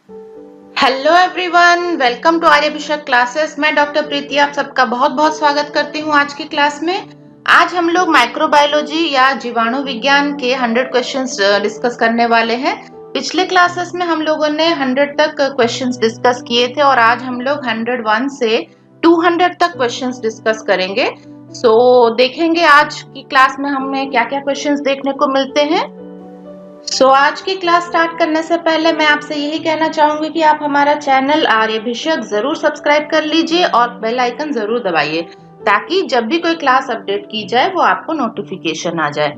Hello everyone, welcome to Aryabhishek classes. मैं doctor Preeti आप सबका बहुत बहुत स्वागत करती हूँ आज की क्लास में। आज हम लोग माइक्रोबायोलॉजी या जीवाणु विज्ञान के 100 क्वेश्चंस डिस्कस करने वाले हैं। पिछले क्लासेस में हम लोगों ने 100 तक क्वेश्चंस डिस्कस किए थे और आज हम लोग 101 से 200 तक क्वेश्चंस डिस्कस करेंगे। देखेंगे आज की क्लास में हमें क्या क्या क्वेश्चंस देखने को मिलते हैं। आज की क्लास स्टार्ट करने से पहले मैं आपसे यही कहना चाहूंगी कि आप हमारा चैनल आर्यभिषक जरूर सब्सक्राइब कर लीजिए और बेल आइकन जरूर दबाइए ताकि जब भी कोई क्लास अपडेट की जाए वो आपको नोटिफिकेशन आ जाए।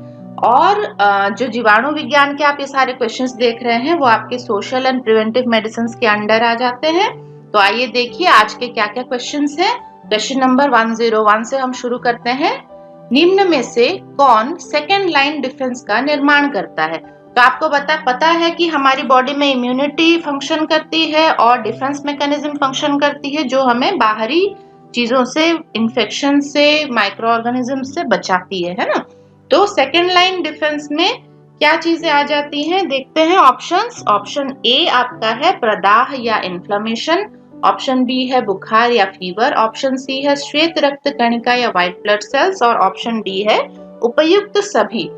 और जो जीवाणु विज्ञान के आप ये सारे क्वेश्चंस देख रहे हैं वो आपके सोशल एंड प्रिवेंटिव मेडिसिन के अंडर आ जाते हैं। तो आइए देखिए आज के क्या क्या क्वेश्चंस हैं। क्वेश्चन नंबर 101 से हम शुरू करते हैं। निम्न में से कौन सेकेंड लाइन डिफेंस का निर्माण करता है? तो आपको पता है कि हमारी बॉडी में इम्यूनिटी फंक्शन करती है और डिफेंस मैकेनिज्म फंक्शन करती है जो हमें बाहरी चीजों से, इन्फेक्शन से, माइक्रो ऑर्गेनिज्म से बचाती है ना। तो सेकेंड लाइन डिफेंस में क्या चीजें आ जाती हैं देखते हैं ऑप्शंस। ऑप्शन ए आपका है प्रदाह या इन्फ्लेमेशन, ऑप्शन बी है बुखार या फीवर, ऑप्शन सी है श्वेत रक्त कणिका या व्हाइट ब्लड सेल्स और ऑप्शन डी है उपयुक्त सभी।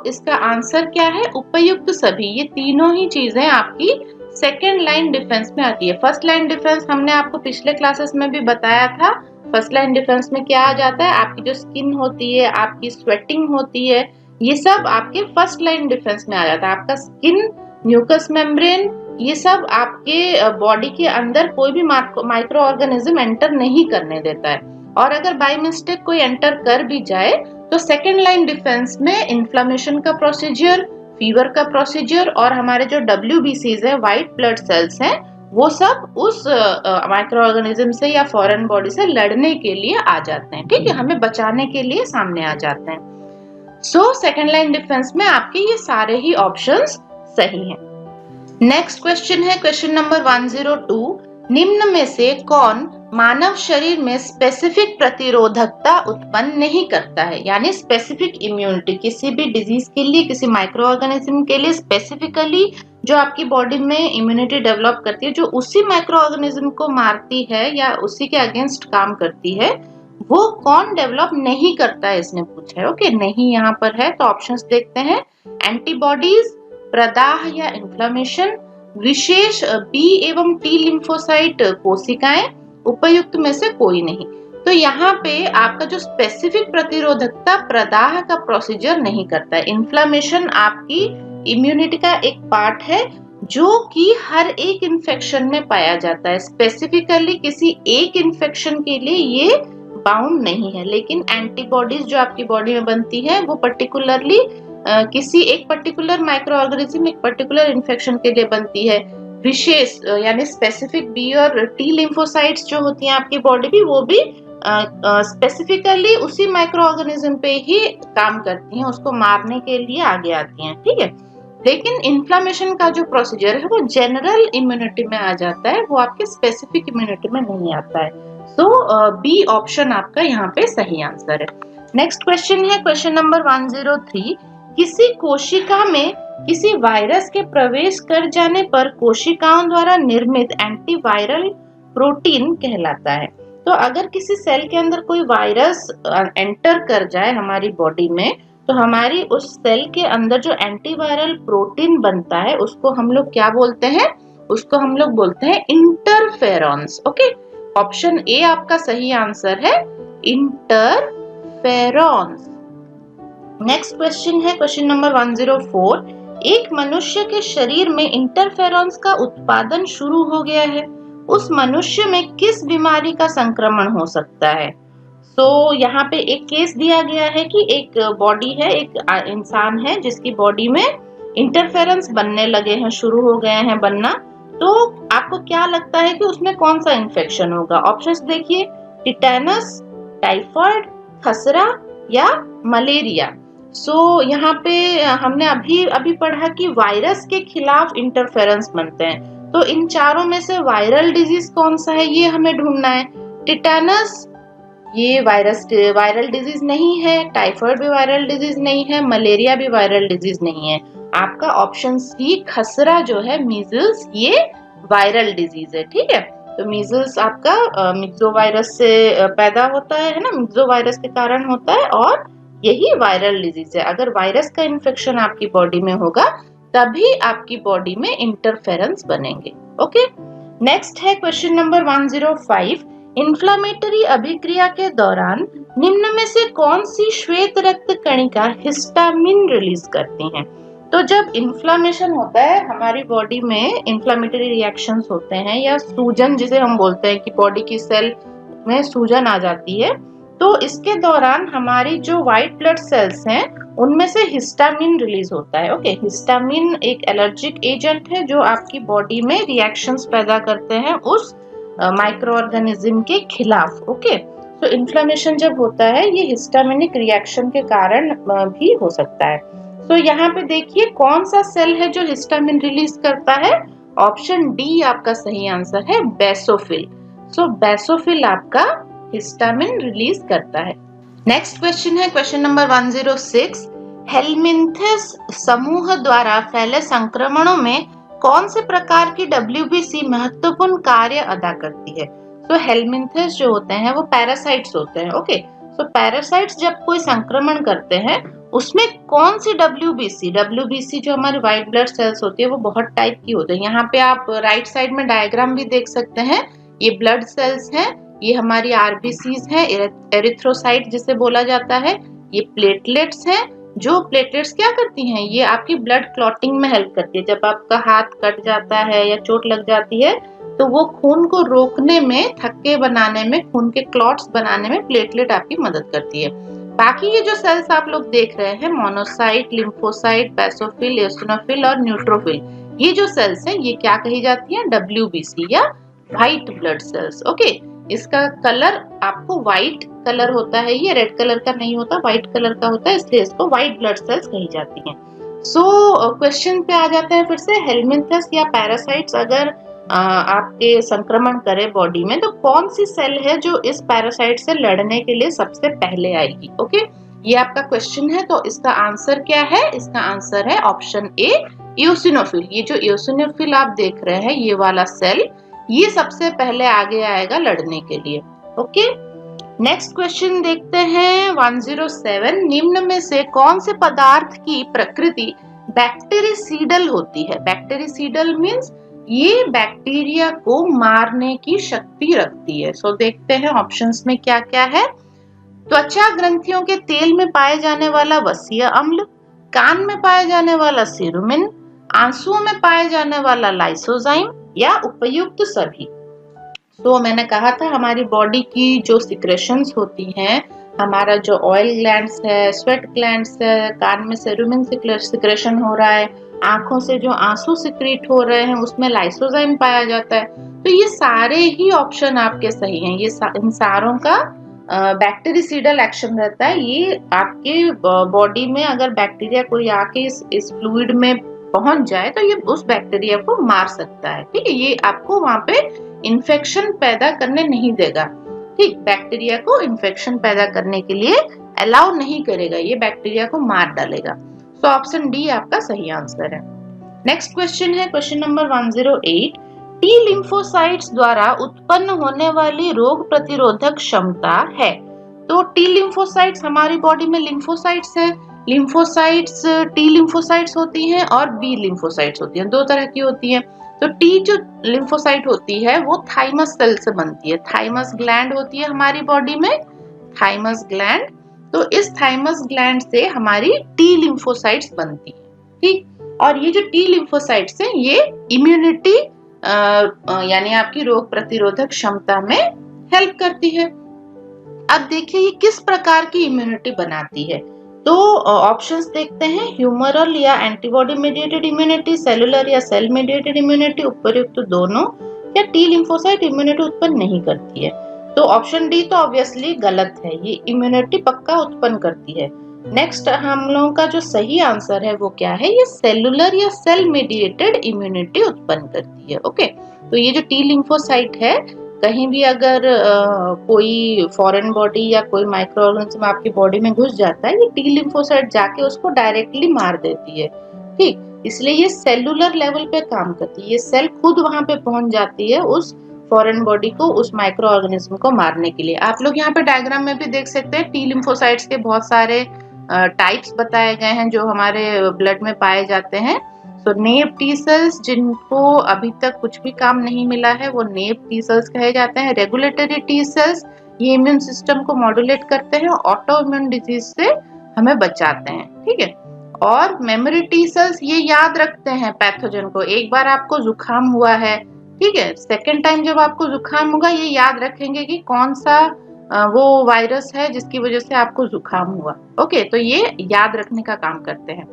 इसका आंसर क्या है? उपयुक्त सभी। ये तीनों ही चीजें आपकी सेकेंड लाइन डिफेंस में आती है। फर्स्ट लाइन डिफेंस हमने आपको पिछले क्लासेस में भी बताया था। फर्स्ट लाइन डिफेंस में क्या आ जाता है? आपकी जो स्किन होती है, आपकी स्वेटिंग होती है, ये सब आपके फर्स्ट लाइन डिफेंस में आ जाता है। आपका स्किन, म्यूकस मेम्ब्रेन, ये सब आपके बॉडी के अंदर कोई भी माइक्रो ऑर्गेनिज्म एंटर नहीं करने देता है। और अगर बाय मिस्टेक कोई एंटर कर भी जाए तो सेकेंड लाइन डिफेंस में इन्फ्लेमेशन का प्रोसीजर, फीवर का प्रोसीजर और हमारे जो WBCs है, व्हाइट ब्लड सेल्स हैं, वो सब उस माइक्रो ऑर्गेनिज्म से या फॉरेन बॉडी से लड़ने के लिए आ जाते हैं। ठीक है, हमें बचाने के लिए सामने आ जाते हैं। सेकेंड लाइन डिफेंस में आपके ये सारे ही ऑप्शंस सही हैं। नेक्स्ट क्वेश्चन है क्वेश्चन नंबर 102। निम्न में से कौन मानव शरीर में स्पेसिफिक प्रतिरोधकता उत्पन्न नहीं करता है? यानी स्पेसिफिक इम्यूनिटी, किसी भी डिजीज के लिए, किसी माइक्रो ऑर्गेनिज्म के लिए स्पेसिफिकली जो आपकी बॉडी में इम्यूनिटी डेवलप करती है, जो उसी माइक्रो ऑर्गेनिज्म को मारती है या उसी के अगेंस्ट काम करती है, वो कौन डेवलप नहीं करता है, इसने पूछा है। ओके, नहीं यहाँ पर है तो ऑप्शंस देखते हैं। एंटीबॉडीज, प्रदाह या इन्फ्लेमेशन, विशेष बी एवं टी लिम्फोसाइट कोशिकाएं, उपयुक्त में से कोई नहीं। तो यहाँ पे आपका जो स्पेसिफिक प्रतिरोधकता प्रदाह का प्रोसीजर नहीं करता है। इन्फ्लेमेशन आपकी इम्यूनिटी का एक पार्ट है जो कि हर एक इन्फेक्शन में पाया जाता है। स्पेसिफिकली किसी एक इन्फेक्शन के लिए ये बाउंड नहीं है। लेकिन एंटीबॉडीज जो आपकी बॉडी में बनती है वो पर्टिकुलरली किसी एक पर्टिकुलर माइक्रो ऑर्गेनिज्म, एक पर्टिकुलर इन्फेक्शन के लिए बनती है। विशेष यानी स्पेसिफिक बी और टी लिम्फोसाइट्स जो होती हैं आपकी बॉडी भी, वो भी स्पेसिफिकली उसी माइक्रो ऑर्गेनिज्म पे ही काम करती हैं, उसको मारने के लिए आगे आती हैं। ठीक है, लेकिन इन्फ्लेमेशन का जो प्रोसीजर है वो जनरल इम्यूनिटी में आ जाता है, वो आपके स्पेसिफिक इम्यूनिटी में नहीं आता है। बी ऑप्शन आपका यहाँ पे सही आंसर है। नेक्स्ट क्वेश्चन है क्वेश्चन नंबर 103। किसी कोशिका में किसी वायरस के प्रवेश कर जाने पर कोशिकाओं द्वारा निर्मित एंटीवायरल प्रोटीन कहलाता है। तो अगर किसी सेल के अंदर कोई वायरस एंटर कर जाए हमारी बॉडी में, तो हमारी उस सेल के अंदर जो एंटीवायरल प्रोटीन बनता है उसको हम लोग क्या बोलते हैं? उसको हम लोग बोलते हैं इंटरफेरॉन्स। ओके, ऑप्शन ए आपका सही आंसर है, इंटरफेरॉन्स। नेक्स्ट क्वेश्चन है क्वेश्चन नंबर 104। एक मनुष्य के शरीर में इंटरफेरॉन्स का उत्पादन शुरू हो गया है, उस मनुष्य में किस बीमारी का संक्रमण हो सकता है? यहाँ पे एक केस दिया गया है कि एक बॉडी है, एक इंसान है जिसकी बॉडी में इंटरफेरेंस बनने लगे हैं, शुरू हो गए हैं बनना। तो आपको क्या लगता है कि उसमें कौन सा इन्फेक्शन होगा? ऑप्शंस देखिए, टिटेनस, टाइफाइड, खसरा या मलेरिया। यहाँ पे हमने अभी पढ़ा कि वायरस के खिलाफ इंटरफेरेंस बनते हैं, तो इन चारों में से वायरल डिजीज कौन सा है ये हमें ढूंढना है। टिटेनस ये वायरल डिजीज नहीं है, टाइफाइड भी वायरल डिजीज नहीं है, मलेरिया भी वायरल डिजीज नहीं है। आपका ऑप्शन सी खसरा जो है, मीजल्स, ये वायरल डिजीज है, ठीक है। तो मीजल्स आपका मिक्सोवायरस से पैदा होता है ना, मिक्सोवायरस के कारण होता है, और यही वायरल डिजीज है। अगर वायरस का इन्फेक्शन आपकी बॉडी में होगा तभी आपकी बॉडी में इंटरफेरेंस बनेंगे। ओके, नेक्स्ट है क्वेश्चन नंबर 105। इन्फ्लामेटरी अभिक्रिया के दौरान निम्न में से कौन सी श्वेत रक्त कणिका हिस्टामिन रिलीज करती हैं? तो जब इन्फ्लामेशन होता है हमारी बॉडी में, इन्फ्लामेटरी रिएक्शंस होते हैं या सूजन जिसे हम बोलते हैं कि बॉडी की सेल में सूजन आ जाती है, तो इसके दौरान हमारी जो व्हाइट ब्लड सेल्स हैं उनमें से हिस्टामिन रिलीज होता है। ओके, हिस्टामिन एक एलर्जिक एजेंट है जो आपकी बॉडी में रिएक्शंस पैदा करते हैं उस माइक्रो ऑर्गेनिज्म के खिलाफ। ओके, तो इन्फ्लेमेशन जब होता है ये हिस्टामिनिक रिएक्शन के कारण भी हो सकता है। तो यहाँ पे देखिए कौन सा सेल है जो हिस्टामिन रिलीज करता है। ऑप्शन डी आपका सही आंसर है, बेसोफिल। सो बेसोफिल आपका हिस्टामिन रिलीज करता है। नेक्स्ट क्वेश्चन है क्वेश्चन नंबर 106। हेलमिंथेस समूह द्वारा फैले संक्रमणों में कौन से प्रकार की WBC महत्वपूर्ण कार्य अदा करती है? तो हेलमिंथेस जो होते हैं वो पैरासाइट्स होते हैं। ओके, तो पैरासाइट्स जब कोई संक्रमण करते हैं उसमें कौन सी WBC जो हमारी व्हाइट ब्लड सेल्स होती है वो बहुत टाइप की होती है। यहाँ पे आप राइट साइड में डायग्राम भी देख सकते हैं। ये ब्लड सेल्स हैं, ये हमारी RBCs हैं, एरिथ्रोसाइट जिसे बोला जाता है। ये प्लेटलेट्स हैं, जो प्लेटलेट्स क्या करती हैं, ये आपकी ब्लड क्लॉटिंग में हेल्प करती है। जब आपका हाथ कट जाता है या चोट लग जाती है तो वो खून को रोकने में, थक्के बनाने में, खून के क्लॉट्स बनाने में प्लेटलेट आपकी मदद करती है। बाकी ये जो सेल्स आप लोग देख रहे हैं, मोनोसाइट, लिम्फोसाइट, बेसोफिल, एओसिनोफिल और न्यूट्रोफिल, ये जो सेल्स हैं ये क्या कही जाती हैं? WBC या व्हाइट ब्लड सेल्स। ओके, इसका कलर आपको व्हाइट कलर होता है, ये रेड कलर का नहीं होता, व्हाइट कलर का होता है, इसलिए इसको व्हाइट ब्लड सेल्स कही जाती हैं। सो क्वेश्चन पे आ जाते हैं फिर से, हेलमिंथस या पैरासाइट्स अगर आपके संक्रमण करे बॉडी में तो कौन सी सेल है जो इस पैरासाइट से लड़ने के लिए सबसे पहले आएगी? ओके, ये आपका क्वेश्चन है। तो इसका आंसर क्या है? इसका आंसर है ऑप्शन ए, एओसिनोफिल। ये जो एओसिनोफिल आप देख रहे हैं, ये वाला सेल, ये सबसे पहले आगे आएगा लड़ने के लिए। ओके, नेक्स्ट क्वेश्चन देखते हैं 107। निम्न में से कौन से पदार्थ की प्रकृति बैक्टीरिसीडल होती है? बैक्टीरिसीडल मींस ये बैक्टीरिया को मारने की शक्ति रखती है। सो देखते हैं ऑप्शंस में क्या क्या है। त्वचा ग्रंथियों के तेल में पाए जाने वाला वसीय अम्ल, कान में पाए जाने वाला सेरुमिन, आंसुओं में पाए जाने वाला लाइसोजाइम या उपयुक्त सभी। तो मैंने कहा था हमारी बॉडी की जो सिक्रेशंस होती हैं, हमारा जो ऑयल ग्लैंड्स है, स्वेट ग्लैंड्स है, कान में सेरुमिन सिक्रेशन हो रहा है, आंखों से जो आंसू सिक्रीट हो रहे हैं उसमें लाइसोजाइम पाया जाता है। तो ये सारे ही ऑप्शन आपके सही हैं। ये इन सारों का बैक्टीरिसीडल एक्शन रहता है। ये आपके बॉडी में अगर बैक्टीरिया कोई आके इस फ्लूइड में पहुंच जाए तो ये उस बैक्टीरिया को मार सकता है। ठीक है, ये आपको वहां पे इन्फेक्शन पैदा करने नहीं देगा। ठीक, बैक्टीरिया को इन्फेक्शन पैदा करने के लिए अलाउ नहीं करेगा, ये बैक्टीरिया को मार डालेगा। तो ऑप्शन डी आपका सही आंसर है। नेक्स्ट क्वेश्चन है क्वेश्चन नंबर 108। टी लिम्फोसाइट्स द्वारा उत्पन्न होने वाली रोग प्रतिरोधक क्षमता है। तो टी लिम्फोसाइट्स हमारी बॉडी में लिम्फोसाइट्स हैं। लिम्फोसाइट्स टी लिम्फोसाइट्स होती हैं और बी लिम्फोसाइट्स होती हैं, दो तरह की होती हैं। तो टी जो लिम्फोसाइट होती है वो थाइमस सेल से बनती है। थाइमस ग्लैंड होती है हमारी बॉडी में, थाइमस ग्लैंड। तो इस थाइमस ग्लैंड से हमारी टी लिम्फोसाइट्स बनती है। ठीक, और ये जो टी लिम्फोसाइट्स हैं ये इम्यूनिटी यानी आपकी रोग प्रतिरोधक क्षमता में हेल्प करती है। अब देखिए ये किस प्रकार की इम्यूनिटी बनाती है। तो ऑप्शंस देखते हैं, ह्यूमरल या एंटीबॉडी मेडिएटेड इम्यूनिटी, सेलुलर या सेल मेडिएटेड इम्यूनिटी, उपयुक्त दोनों, या टी लिम्फोसाइट इम्यूनिटी उत्पन्न नहीं करती है। तो ऑप्शन डी तो ऑब्वियसली गलत है, ये इम्यूनिटी पक्का उत्पन्न करती है। नेक्स्ट हम लोगों का जो सही आंसर है वो क्या है, ये सेलुलर या सेल मेडिएटेड इम्यूनिटी उत्पन्न करती है। ओके, तो ये जो टी लिम्फोसाइट है, कहीं भी अगर कोई फॉरेन बॉडी या कोई माइक्रो ऑर्गेनिज्म आपकी बॉडी में घुस जाता है, ये टी लिम्फोसाइट जाके उसको डायरेक्टली मार देती है। ठीक, इसलिए ये सेलुलर लेवल पे काम करती है। ये सेल खुद वहां पे पहुंच जाती है उस फॉरेन बॉडी को, उस माइक्रो ऑर्गेनिज्म को मारने के लिए। आप लोग यहाँ पे डायग्राम में भी देख सकते हैं टी लिम्फोसाइट्स के बहुत सारे टाइप्स बताए गए हैं जो हमारे ब्लड में पाए जाते हैं। तो नेव टी सेल्स, जिनको अभी तक कुछ भी काम नहीं मिला है, वो नेव टी सेल्स कहे जाते हैं। रेगुलेटरी टी सेल्स, ये इम्यून सिस्टम को मॉड्यूलेट करते हैं, ऑटो इम्यून डिजीज से हमें बचाते हैं, ठीक है। और मेमोरी टी सेल्स, ये याद रखते हैं पैथोजन को। एक बार आपको जुकाम हुआ है, ठीक है, सेकेंड टाइम जब आपको जुकाम होगा, ये याद रखेंगे कि कौन सा वो वायरस है जिसकी वजह से आपको जुकाम हुआ। ओके, तो ये याद रखने का काम करते हैं।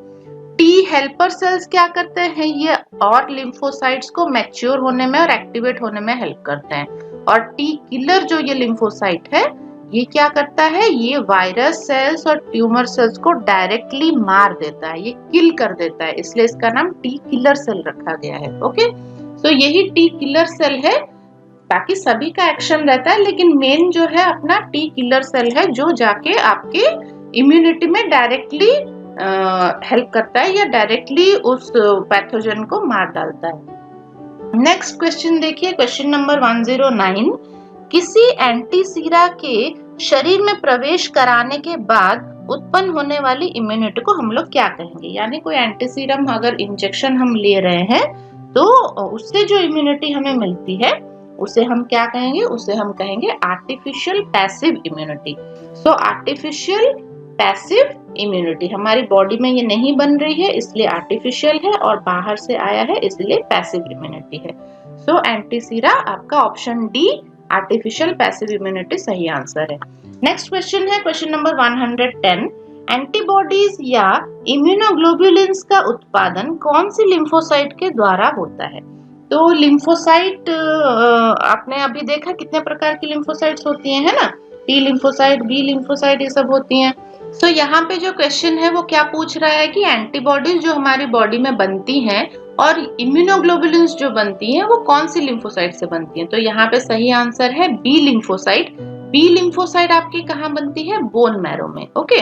टी हेल्पर सेल्स क्या करते हैं, ये और लिम्फोसाइट्स को मैच्योर होने में और एक्टिवेट होने में हेल्प करते हैं। और टी किलर जो ये लिम्फोसाइट है, ये क्या करता है, ये वायरस सेल्स और ट्यूमर सेल्स को डायरेक्टली मार देता है, ये किल कर देता है, इसलिए इसका नाम टी किलर सेल रखा गया है। ओके, तो यही टी किलर सेल है। बाकी सभी का एक्शन रहता है, लेकिन मेन जो है अपना टी किलर सेल है, जो जाके आपके इम्यूनिटी में डायरेक्टली हेल्प करता है या डायरेक्टली उस पैथोजन को मार डालता है। नेक्स्ट क्वेश्चन देखिए, क्वेश्चन नंबर 109। किसी एंटीसीरा के शरीर में प्रवेश कराने के बाद उत्पन्न होने वाली इम्यूनिटी को हम लोग क्या कहेंगे? यानी कोई एंटीसीरम अगर इंजेक्शन हम ले रहे हैं तो उससे जो इम्यूनिटी हमें मिलती है उसे हम क्या कहेंगे? उसे हम कहेंगे आर्टिफिशियल पैसिव इम्यूनिटी। सो आर्टिफिशियल पैसिव इम्यूनिटी, हमारी बॉडी में ये नहीं बन रही है इसलिए आर्टिफिशियल है, और बाहर से आया है इसलिए पैसिव इम्यूनिटी है। सो एंटीसीरा आपका option D, artificial passive immunity सही आंसर है। नेक्स्ट क्वेश्चन है क्वेश्चन नंबर 110। एंटीबॉडीज या इम्यूनोग्लोबुलिन्स का उत्पादन कौन सी लिम्फोसाइट के द्वारा होता है? तो लिम्फोसाइट आपने अभी देखा कितने प्रकार की लिम्फोसाइट्स होती हैं, है ना? टी लिम्फोसाइट, बी लिम्फोसाइट, ये सब होती हैं। सो यहाँ पे जो क्वेश्चन है वो क्या पूछ रहा है कि एंटीबॉडीज जो हमारी बॉडी में बनती हैं और इम्यूनोग्लोबुलिन्स जो बनती हैं वो कौन सी लिम्फोसाइट से बनती हैं? तो यहाँ पे सही आंसर है बी लिम्फोसाइट। बी लिम्फोसाइट आपकी कहाँ बनती है? बोन मैरो में। Okay,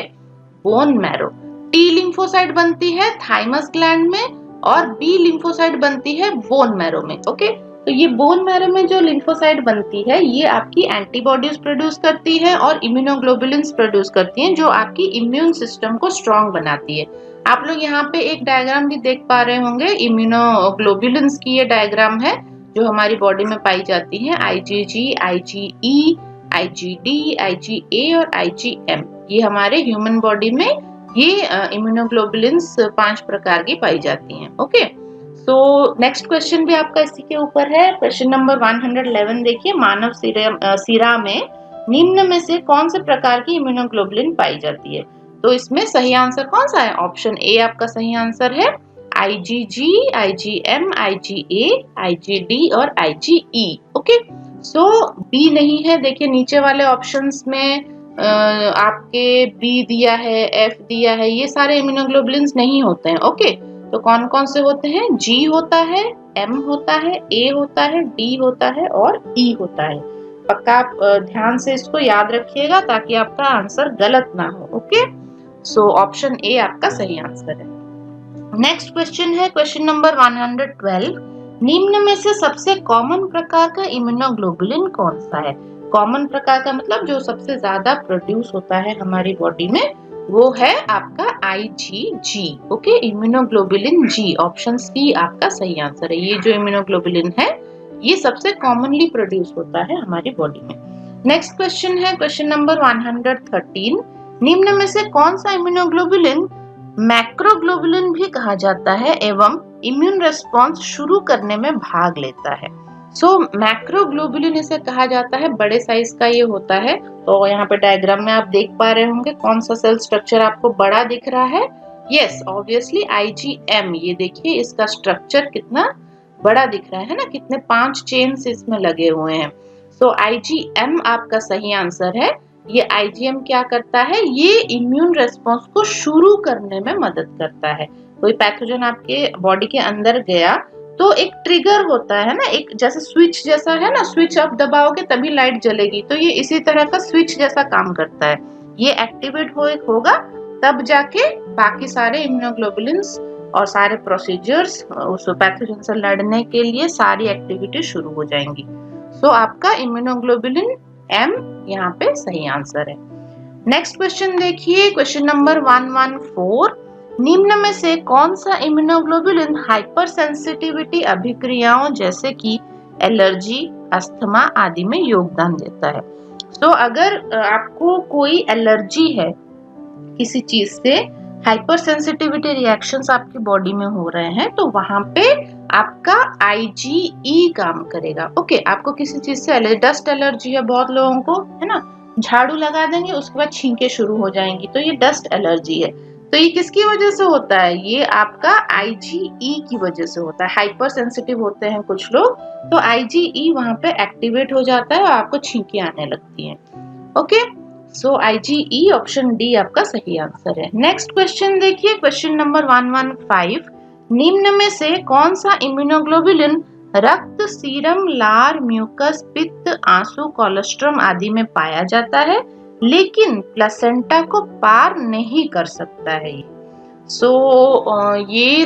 bone marrow. T lymphocyte बनती है थाइमस ग्लैंड में और बी लिम्फोसाइट बनती है बोन मैरो में। ओके, तो ये बोन मैरो में जो लिम्फोसाइट बनती है ये आपकी एंटीबॉडीज प्रोड्यूस करती है और इम्यूनोग्लोबुलिन्स प्रोड्यूस करती हैं, जो आपकी इम्यून सिस्टम को स्ट्रॉन्ग बनाती है। आप लोग यहाँ पे एक डायग्राम भी देख पा रहे होंगे, इम्यूनोग्लोबुलिन्स की ये डायग्राम है जो हमारी बॉडी में पाई जाती है। IgG, IgE, IgD, IgA और IgM, ये हमारे ह्यूमन बॉडी में ये इम्यूनोग्लोबुलिन्स 5 प्रकार की पाई जाती हैं। ओके, सो नेक्स्ट क्वेश्चन भी आपका इसी के ऊपर है। क्वेश्चन नंबर 111 देखिए, मानव सीरा में निम्न में से कौन से प्रकार की इम्यूनोग्लोबुलिन पाई जाती है? तो इसमें सही आंसर कौन सा है? ऑप्शन ए आपका सही आंसर है, IgG, IgM, IgA, IgD और IgE। ओके, सो बी नहीं है। देखिए नीचे वाले ऑप्शंस में आपके बी दिया है, एफ दिया है, ये सारे इम्यूनोग्लोबुलिन्स नहीं होते हैं। ओके, तो कौन कौन से होते हैं? जी होता है, एम होता है, ए होता है, डी होता है और ई होता है। पक्का आप ध्यान से इसको याद रखिएगा ताकि आपका आंसर गलत ना हो। ओके, सो ऑप्शन ए आपका सही आंसर है। नेक्स्ट क्वेश्चन है क्वेश्चन नंबर 112। निम्न में से सबसे कॉमन प्रकार का इम्यूनोग्लोबुलिन कौन सा है? कॉमन प्रकार का मतलब जो सबसे ज्यादा प्रोड्यूस होता है हमारी बॉडी में, वो है आपका IgG। Okay, immunoglobulin G, option C आपका सही आंसर है। ये जो इम्यूनोग्लोबुलिन है ये सबसे कॉमनली प्रोड्यूस होता है हमारी बॉडी में। नेक्स्ट क्वेश्चन है क्वेश्चन नंबर 113। निम्न में से कौन सा इम्यूनोग्लोबुलिन मैक्रोग्लोबुलिन भी कहा जाता है एवं इम्यून रेस्पॉन्स शुरू करने में भाग लेता है? सो मैक्रोग्लोबुलिन इसे कहा जाता है, बड़े साइज का ये होता है। तो यहाँ पे डायग्राम में आप देख पा रहे होंगे कौन सा सेल स्ट्रक्चर आपको बड़ा दिख रहा है? Yes, obviously IgM। ये देखिए इसका स्ट्रक्चर कितना बड़ा दिख रहा है ना, कितने 5 चेन्स इसमें लगे हुए हैं। सो IgM आपका सही आंसर है। ये IgM क्या करता है? ये इम्यून रेस्पॉन्स को शुरू करने में मदद करता है। कोई पैथोजन आपके बॉडी के अंदर गया तो एक ट्रिगर होता है ना, एक जैसे स्विच जैसा है ना, स्विच आप दबाओगे तभी लाइट जलेगी, तो ये इसी तरह का स्विच जैसा काम करता है। ये एक्टिवेट होगा तब जाके बाकी सारे इम्यूनोग्लोबुलिन्स और सारे प्रोसीजर्स उस पैथोजन से लड़ने के लिए सारी एक्टिविटी शुरू हो जाएंगी। सो आपका इम्यूनोग्लोबुलिन M यहाँ पे सही आंसर है। नेक्स्ट क्वेश्चन देखिए, क्वेश्चन नंबर 114। निम्न में से कौन सा इम्यूनोग्लोबुलिन हाइपर सेंसिटिविटी अभिक्रियाओं जैसे कि एलर्जी, अस्थमा आदि में योगदान देता है? तो अगर आपको कोई एलर्जी है किसी चीज से, हाइपर सेंसिटिविटी रिएक्शंस आपकी बॉडी में हो रहे हैं, तो वहां पे आपका IgE काम करेगा। ओके, आपको किसी चीज से डस्ट एलर्जी है बहुत लोगों को, है ना, झाड़ू लगा देंगे उसके बाद छींके शुरू हो जाएंगी, तो ये डस्ट एलर्जी है। तो ये किसकी वजह से होता है? ये आपका IgE की वजह से होता है। हाइपर सेंसिटिव होते हैं कुछ लोग, तो IgE वहां पे एक्टिवेट हो जाता है और आपको छींके आने लगती है। ओके, सो IgE ऑप्शन डी आपका सही आंसर है। नेक्स्ट क्वेश्चन देखिए, क्वेश्चन नंबर 115। निम्न में से कौन सा इम्यूनोग्लोबुलिन रक्त, सीरम, लार, म्यूकस, पित्त, आंसू, कोलेस्ट्रम आदि में पाया जाता है लेकिन प्लेसेंटा को पार नहीं कर सकता है? ये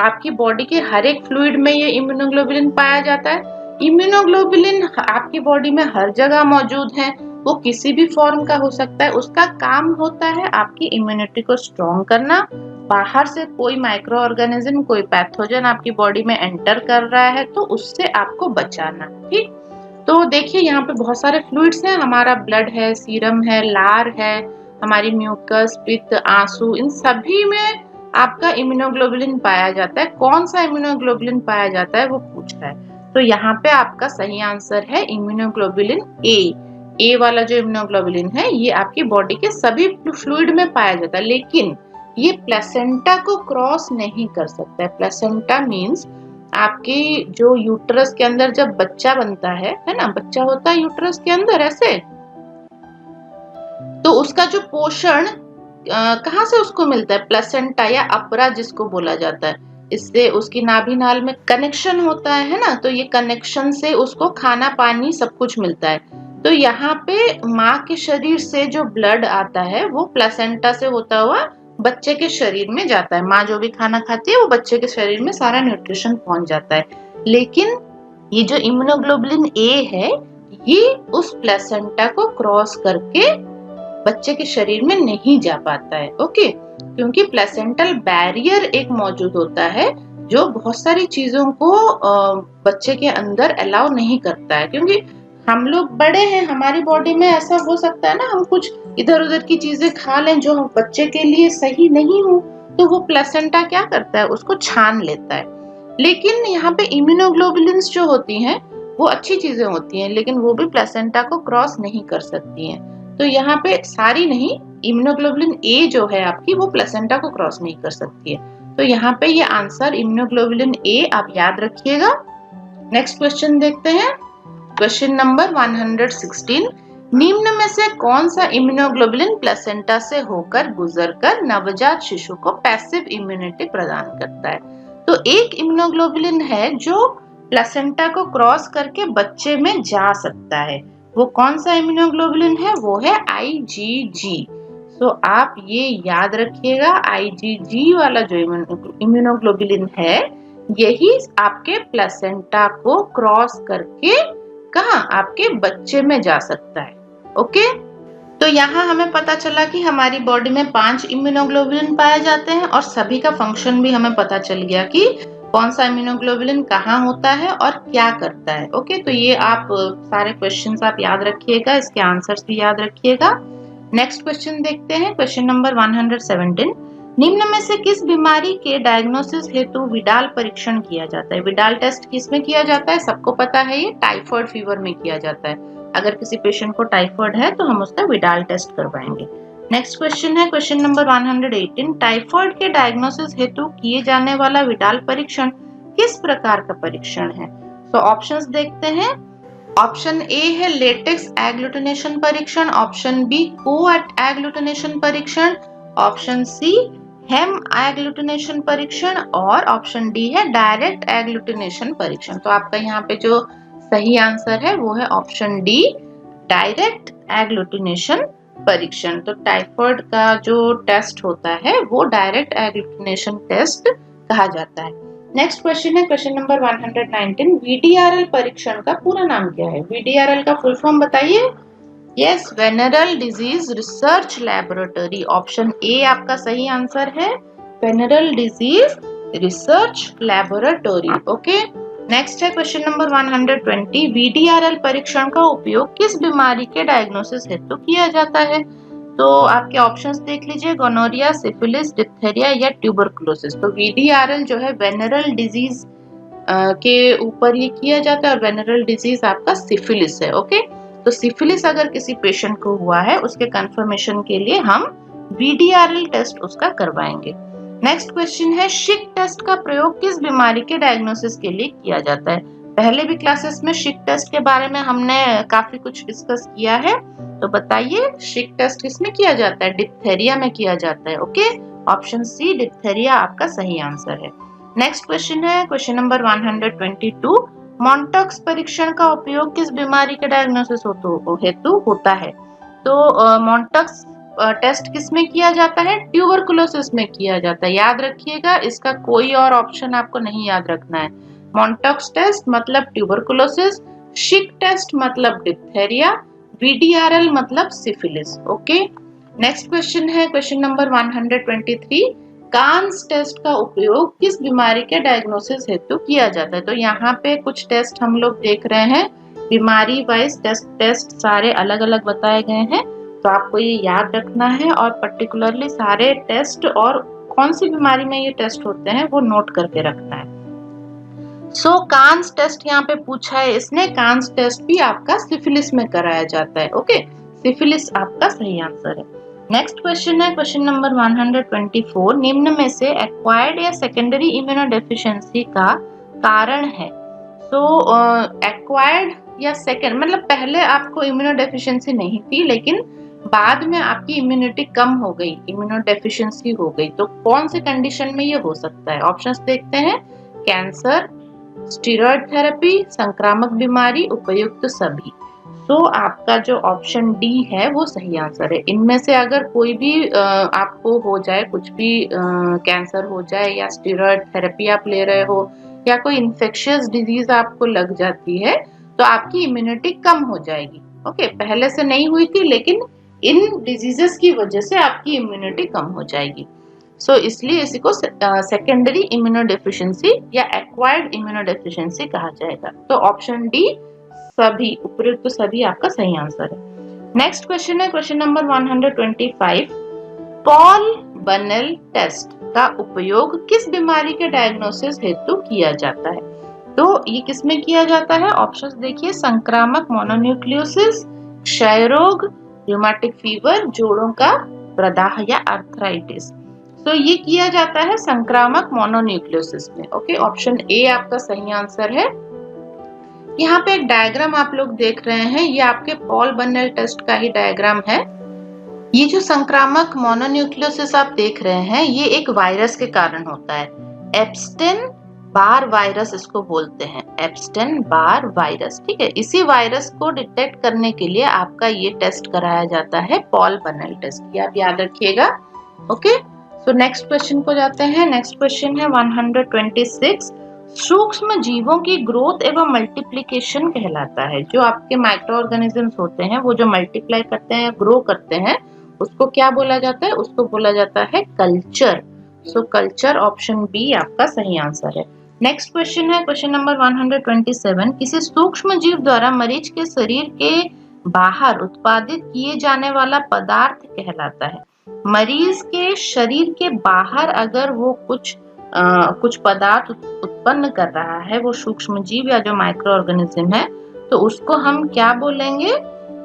आपकी बॉडी के हर एक फ्लूइड में ये इम्यूनोग्लोबुलिन पाया जाता है। इम्यूनोग्लोबुलिन आपकी बॉडी में हर जगह मौजूद है, वो किसी भी फॉर्म का हो सकता है। उसका काम होता है आपकी इम्यूनिटी को स्ट्रॉन्ग करना। बाहर से कोई माइक्रो ऑर्गेनिज्म, कोई पैथोजन आपकी बॉडी में एंटर कर रहा है तो उससे आपको बचाना। ठीक, तो देखिए यहाँ पे बहुत सारे फ्लूइड्स हैं, हमारा ब्लड है, सीरम है, लार है, हमारी म्यूकस, पित्त, आंसू, इन सभी में आपका इम्यूनोग्लोबुलिन पाया जाता है। कौन सा इम्यूनोग्लोबुलिन पाया जाता है वो पूछ रहा है, तो यहाँ पे आपका सही आंसर है इम्यूनोग्लोबुलिन ए वाला जो इम्यूनोग्लोबुलिन है ये आपकी बॉडी के सभी फ्लूइड में पाया जाता है, लेकिन ये प्लेसेंटा को क्रॉस नहीं कर सकता है। प्लेसेंटा मींस आपकी जो यूट्रस के अंदर जब बच्चा बनता है ना, बच्चा होता है यूट्रस के अंदर ऐसे, तो उसका जो पोषण कहाँ से उसको मिलता है? प्लेसेंटा या अपरा जिसको बोला जाता है, इससे उसकी नाभि नाल में कनेक्शन होता है ना, तो ये कनेक्शन से उसको खाना पानी सब कुछ मिलता है। तो यहाँ पे माँ के शरीर से जो ब्लड आता है वो प्लेसेंटा से होता हुआ बच्चे के शरीर में जाता है। माँ जो भी खाना खाती है वो बच्चे के शरीर में सारा न्यूट्रिशन पहुंच जाता है, लेकिन ये जो इम्यूनोग्लोबुलिन ए है ये उस प्लेसेंटा को क्रॉस करके बच्चे के शरीर में नहीं जा पाता है। ओके, क्योंकि प्लेसेंटल बैरियर एक मौजूद होता है जो बहुत सारी चीजों को बच्चे के अंदर अलाउ नहीं करता है। क्योंकि हम लोग बड़े हैं, हमारी बॉडी में ऐसा हो सकता है ना, हम कुछ इधर उधर की चीजें खा लें जो बच्चे के लिए सही नहीं हो, तो वो प्लेसेंटा क्या करता है? उसको छान लेता है। लेकिन यहाँ पे इम्यूनोग्लोबुलिन्स जो होती हैं वो अच्छी चीजें होती हैं, लेकिन वो भी प्लेसेंटा को क्रॉस नहीं कर सकती हैं। तो यहाँ पे सारी नहीं, इम्यूनोग्लोबुलिन ए जो है आपकी वो प्लेसेंटा को क्रॉस नहीं कर सकती है। तो यहाँ पे ये आंसर इम्यूनोग्लोबुलिन ए आप याद रखिएगा। नेक्स्ट क्वेश्चन देखते हैं, क्वेश्चन नंबर 116। निम्न में से कौन सा इम्यूनोग्लोबुलिन प्लेसेंटा से होकर गुजरकर नवजात शिशु को पैसिव इम्यूनिटी प्रदान करता है? तो एक इम्यूनोग्लोबुलिन है जो प्लेसेंटा को क्रॉस करके बच्चे में जा सकता है, वो कौन सा इम्यूनोग्लोबुलिन है? वो है IgG। तो आप ये याद रखिएगा, IgG वाला जो इम्यूनोग्लोबुलिन है यही आपके प्लेसेंटा को क्रॉस करके कहाँ? आपके बच्चे में जा सकता है। ओके, तो यहाँ हमें पता चला कि हमारी बॉडी में 5 इम्यूनोग्लोबुलिन पाए जाते हैं और सभी का फंक्शन भी हमें पता चल गया कि कौन सा इम्यूनोग्लोबुलिन कहाँ होता है और क्या करता है। ओके, तो ये आप सारे क्वेश्चंस आप याद रखिएगा, इसके आंसर्स भी याद रखिएगा। नेक्स्ट क्वेश्चन देखते हैं, क्वेश्चन नंबर 117। निम्न में से किस बीमारी के डायग्नोसिस हेतु विडाल परीक्षण किया जाता है? विडाल टेस्ट किसमें किया जाता है? सबको पता है, ये टाइफाइड फीवर में किया जाता है। अगर किसी पेशेंट को टाइफाइड है तो हम उसका विडाल टेस्ट करवाएंगे। नेक्स्ट क्वेश्चन है क्वेश्चन नंबर 118। टाइफाइड के डायग्नोसिस हेतु किए जाने वाला विडाल परीक्षण किस प्रकार का परीक्षण है? तो ऑप्शंस देखते हैं। ऑप्शन ए है लेटेक्स एग्लूटिनेशन परीक्षण, ऑप्शन बी को एग्लूटिनेशन परीक्षण, ऑप्शन सी हेम एग्लूटिनेशन परीक्षण और ऑप्शन डी है डायरेक्ट एग्लूटिनेशन परीक्षण। तो आपका यहाँ पे जो सही आंसर है वो है ऑप्शन डी, डायरेक्ट एग्लूटिनेशन परीक्षण। तो टाइफाइड का जो टेस्ट होता है वो डायरेक्ट एग्लूटिनेशन टेस्ट कहा जाता है। नेक्स्ट क्वेश्चन है क्वेश्चन नंबर 119, वीडीआरएल परीक्षण का पूरा नाम क्या है? वीडीआरएल का फुल फॉर्म बताइए। Yes, venereal disease research laboratory, option A आपका सही आंसर है, venereal disease research laboratory. Okay, next है क्वेश्चन नंबर 120, वीडीआरएल परीक्षण का उपयोग किस बीमारी के डायग्नोसिस हेतु किया जाता है? तो आपके ऑप्शंस देख लीजिए, गोनोरिया, सिफिलिस, डिप्थेरिया या ट्यूबरकुलोसिस। तो वीडीआरएल जो है वेनरल डिजीज के ऊपर ये किया जाता है और वेनरल डिजीज आपका सिफिलिस है। ओके, तो सिफिलिस अगर किसी पेशेंट को हुआ है उसके कंफर्मेशन के लिए हम वीडीआरएल टेस्ट उसका करवाएंगे। नेक्स्ट क्वेश्चन है, शिक टेस्ट का प्रयोग किस बीमारी के डायग्नोसिस के लिए किया जाता है? पहले भी क्लासेस में शिक टेस्ट के बारे में हमने काफी कुछ डिस्कस किया है, तो बताइए शिक टेस्ट किसमें किया जाता है? डिप्थेरिया में किया जाता है। ओके, ऑप्शन सी डिप्थेरिया आपका सही आंसर है। नेक्स्ट क्वेश्चन है क्वेश्चन नंबर 122, मॉन्टक्स परीक्षण का उपयोग किस बीमारी के डायग्नोसिस हेतु होता है? तो मॉन्टक्स टेस्ट किसमें किया जाता है? ट्यूबरकुलोसिस में किया जाता है। याद रखिएगा, इसका कोई और ऑप्शन आपको नहीं याद रखना है। मॉन्टक्स टेस्ट मतलब ट्यूबरकुलोसिस, शिक टेस्ट मतलब डिप्थेरिया, वीडीआरएल मतलब सिफिलिस। ओके, नेक्स्ट क्वेश्चन है क्वेश्चन नंबर 123, कांस टेस्ट का उपयोग किस बीमारी के डायग्नोसिस हेतु किया जाता है? तो यहाँ पे कुछ टेस्ट हम लोग देख रहे हैं, बीमारी वाइज टेस्ट सारे अलग अलग बताए गए हैं, तो आपको ये याद रखना है और पर्टिकुलरली सारे टेस्ट और कौन सी बीमारी में ये टेस्ट होते हैं वो नोट करके रखना है। सो कांस टेस्ट यहाँ पे पूछा है इसने, कांस टेस्ट भी आपका सिफिलिस में कराया जाता है। ओके, सिफिलिस आपका सही आंसर है। नेक्स्ट क्वेश्चन है क्वेश्चन नंबर 124, निम्न में से एक्वायर्ड या सेकेंडरी इम्यूनोडेफिशिएंसी का कारण है? तो एक्वायर्ड या सेकेंड मतलब पहले आपको इम्यूनोडेफिशिएंसी नहीं थी लेकिन बाद में आपकी इम्यूनिटी कम हो गई, इम्यूनोडेफिशिएंसी हो गई, तो कौन सी कंडीशन में ये हो सकता है? ऑप्शंस देखते हैं, कैंसर, स्टेरॉयड थेरेपी, संक्रामक बीमारी, उपयुक्त सभी। तो आपका जो ऑप्शन डी है वो सही आंसर है। इनमें से अगर कोई भी आपको हो जाए, कुछ भी कैंसर हो जाए या स्टेरॉयड थेरेपी आप ले रहे हो या कोई इन्फेक्शियस डिजीज आपको लग जाती है तो आपकी इम्यूनिटी कम हो जाएगी। ओके, पहले से नहीं हुई थी लेकिन इन डिजीजेस की वजह से आपकी इम्यूनिटी कम हो जाएगी। सो इसलिए इसी को सेकेंडरी इम्यूनोडेफिशिएंसी या एक्वायर्ड इम्यूनोडेफिशिएंसी कहा जाएगा। तो ऑप्शन डी सभी, उपयुक्त सभी आपका सही आंसर है। नेक्स्ट क्वेश्चन है क्वेश्चन नंबर 125, पॉल बनेल टेस्ट का उपयोग किस बीमारी के डायग्नोसिस हेतु किया जाता है? तो ये किसमें किया जाता है? ऑप्शंस देखिए, संक्रामक मोनोन्यूक्लियोसिस, क्षय रोग, रूमेटिक फीवर, जोड़ों का प्रदाह या आर्थराइटिस। तो ये किया जाता है संक्रामक मोनोन्यूक्लियोसिस में। ओके, ऑप्शन ए आपका सही आंसर है। यहाँ पे एक डायग्राम आप लोग देख रहे हैं, ये आपके पॉल बनेल टेस्ट का ही डायग्राम है। ये जो संक्रामक मोनोन्यूक्लियोसिस आप देख रहे हैं ये एक वायरस के कारण होता है, एप्स्टेन बार वायरस इसको बोलते हैं, एप्स्टेन बार वायरस। ठीक है, इसी वायरस को डिटेक्ट करने के लिए आपका ये टेस्ट कराया जाता है, पॉल बनेल टेस्ट, ये आप याद रखिएगा। ओके, सो नेक्स्ट क्वेश्चन को जाते हैं। नेक्स्ट क्वेश्चन है 126, सूक्ष्म जीवों की ग्रोथ एवं मल्टीप्लिकेशन कहलाता है। जो आपके माइक्रो ऑर्गेनिजम्स होते हैं वो जो मल्टीप्लाई करते हैं, ग्रो करते हैं, उसको क्या बोला जाता है? उसको बोला जाता है culture. So culture, option B आपका सही आंसर है। नेक्स्ट क्वेश्चन है क्वेश्चन नंबर 127, किसी सूक्ष्म जीव द्वारा मरीज के शरीर के बाहर उत्पादित किए जाने वाला पदार्थ कहलाता है। मरीज के शरीर के बाहर अगर वो कुछ पदार्थ उत्पन्न कर रहा है, वो सूक्ष्म जीव या जो माइक्रो ऑर्गेनिज्म है, तो उसको हम क्या बोलेंगे?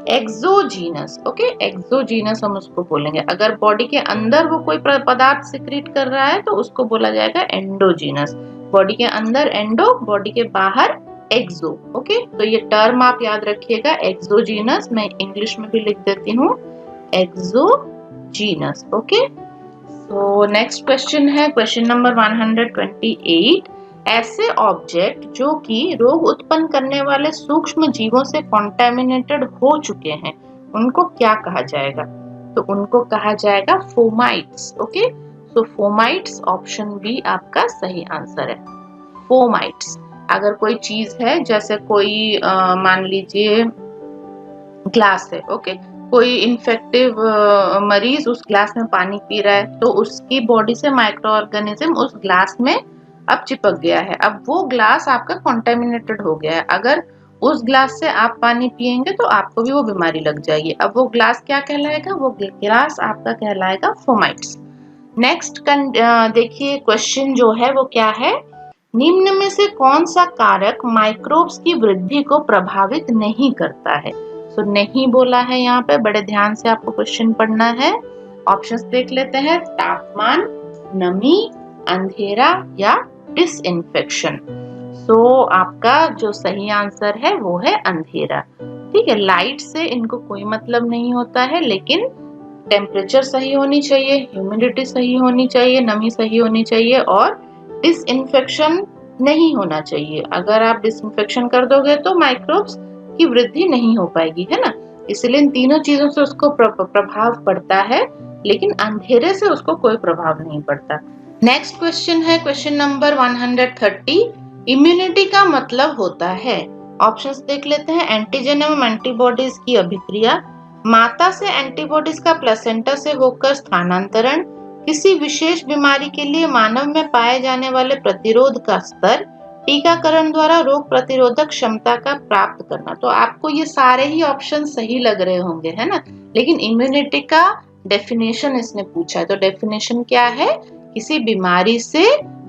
एक्सोजीनस। ओके, एक्सोजीनस हम उसको बोलेंगे। अगर बॉडी के अंदर वो कोई पदार्थ सिक्रीट कर रहा है तो उसको बोला जाएगा एंडोजीनस। बॉडी के अंदर एंडो, बॉडी के बाहर एक्सो। ओके, तो ये टर्म आप याद रखिएगा, एक्सोजीनस। मैं इंग्लिश में भी लिख देती हूँ, एक्सोजीनस। ओके, तो नेक्स्ट क्वेश्चन है क्वेश्चन नंबर 128, ऐसे ऑब्जेक्ट जो कि रोग उत्पन्न करने वाले सूक्ष्म जीवों से कॉन्टेमिनेटेड हो चुके हैं उनको क्या कहा जाएगा? तो उनको कहा जाएगा फोमाइट्स। ओके, सो फोमाइट्स, ऑप्शन बी आपका सही आंसर है, फोमाइट्स। अगर कोई चीज है, जैसे कोई मान लीजिए ग्लास है, ओके, कोई इन्फेक्टिव मरीज उस ग्लास में पानी पी रहा है, तो उसकी बॉडी से माइक्रो ऑर्गेनिज्म उस ग्लास में अब चिपक गया है। अब वो ग्लास आपका कॉन्टेमिनेटेड हो गया है। अगर उस ग्लास से आप पानी पिएंगे तो आपको भी वो बीमारी लग जाएगी। अब वो ग्लास क्या कहलाएगा? वो ग्लास आपका कहलाएगा फोमाइट्स। नेक्स्ट देखिए क्वेश्चन जो है वो क्या है, निम्न में से कौन सा कारक माइक्रोब्स की वृद्धि को प्रभावित नहीं करता है? तो नहीं बोला है यहाँ पे, बड़े ध्यान से आपको क्वेश्चन पढ़ना है। ऑप्शंस देख लेते हैं, तापमान, नमी, अंधेरा या डिसइंफेक्शन। सो आपका जो सही आंसर है वो है अंधेरा। ठीक है, लाइट से इनको कोई मतलब नहीं होता है, लेकिन टेम्परेचर सही होनी चाहिए, ह्यूमिडिटी सही होनी चाहिए, नमी सही होनी चाहिए और डिसइंफेक्शन नहीं होना चाहिए। अगर आप डिसइंफेक्शन कर दोगे तो माइक्रोब्स की वृद्धि नहीं हो पाएगी, है ना। इसलिए इन तीनों चीजों से उसको प्रभाव पड़ता है, लेकिन अंधेरे से उसको कोई प्रभाव नहीं पड़ता। नेक्स्ट क्वेश्चन है क्वेश्चन नंबर 130। इम्यूनिटी का मतलब होता है, ऑप्शंस देख लेते हैं, एंटीजन एवं एंटीबॉडीज की अभिक्रिया, माता से एंटीबॉडीज का प्लेसेंटा से होकर स्थानांतरण, किसी विशेष बीमारी के लिए मानव में पाए जाने वाले प्रतिरोध का स्तर, टीकाकरण द्वारा रोग प्रतिरोधक क्षमता का प्राप्त करना। तो आपको ये सारे ही ऑप्शन सही लग रहे होंगे, है ना, लेकिन इम्यूनिटी का डेफिनेशन इसने पूछा है। तो डेफिनेशन क्या है? किसी बीमारी से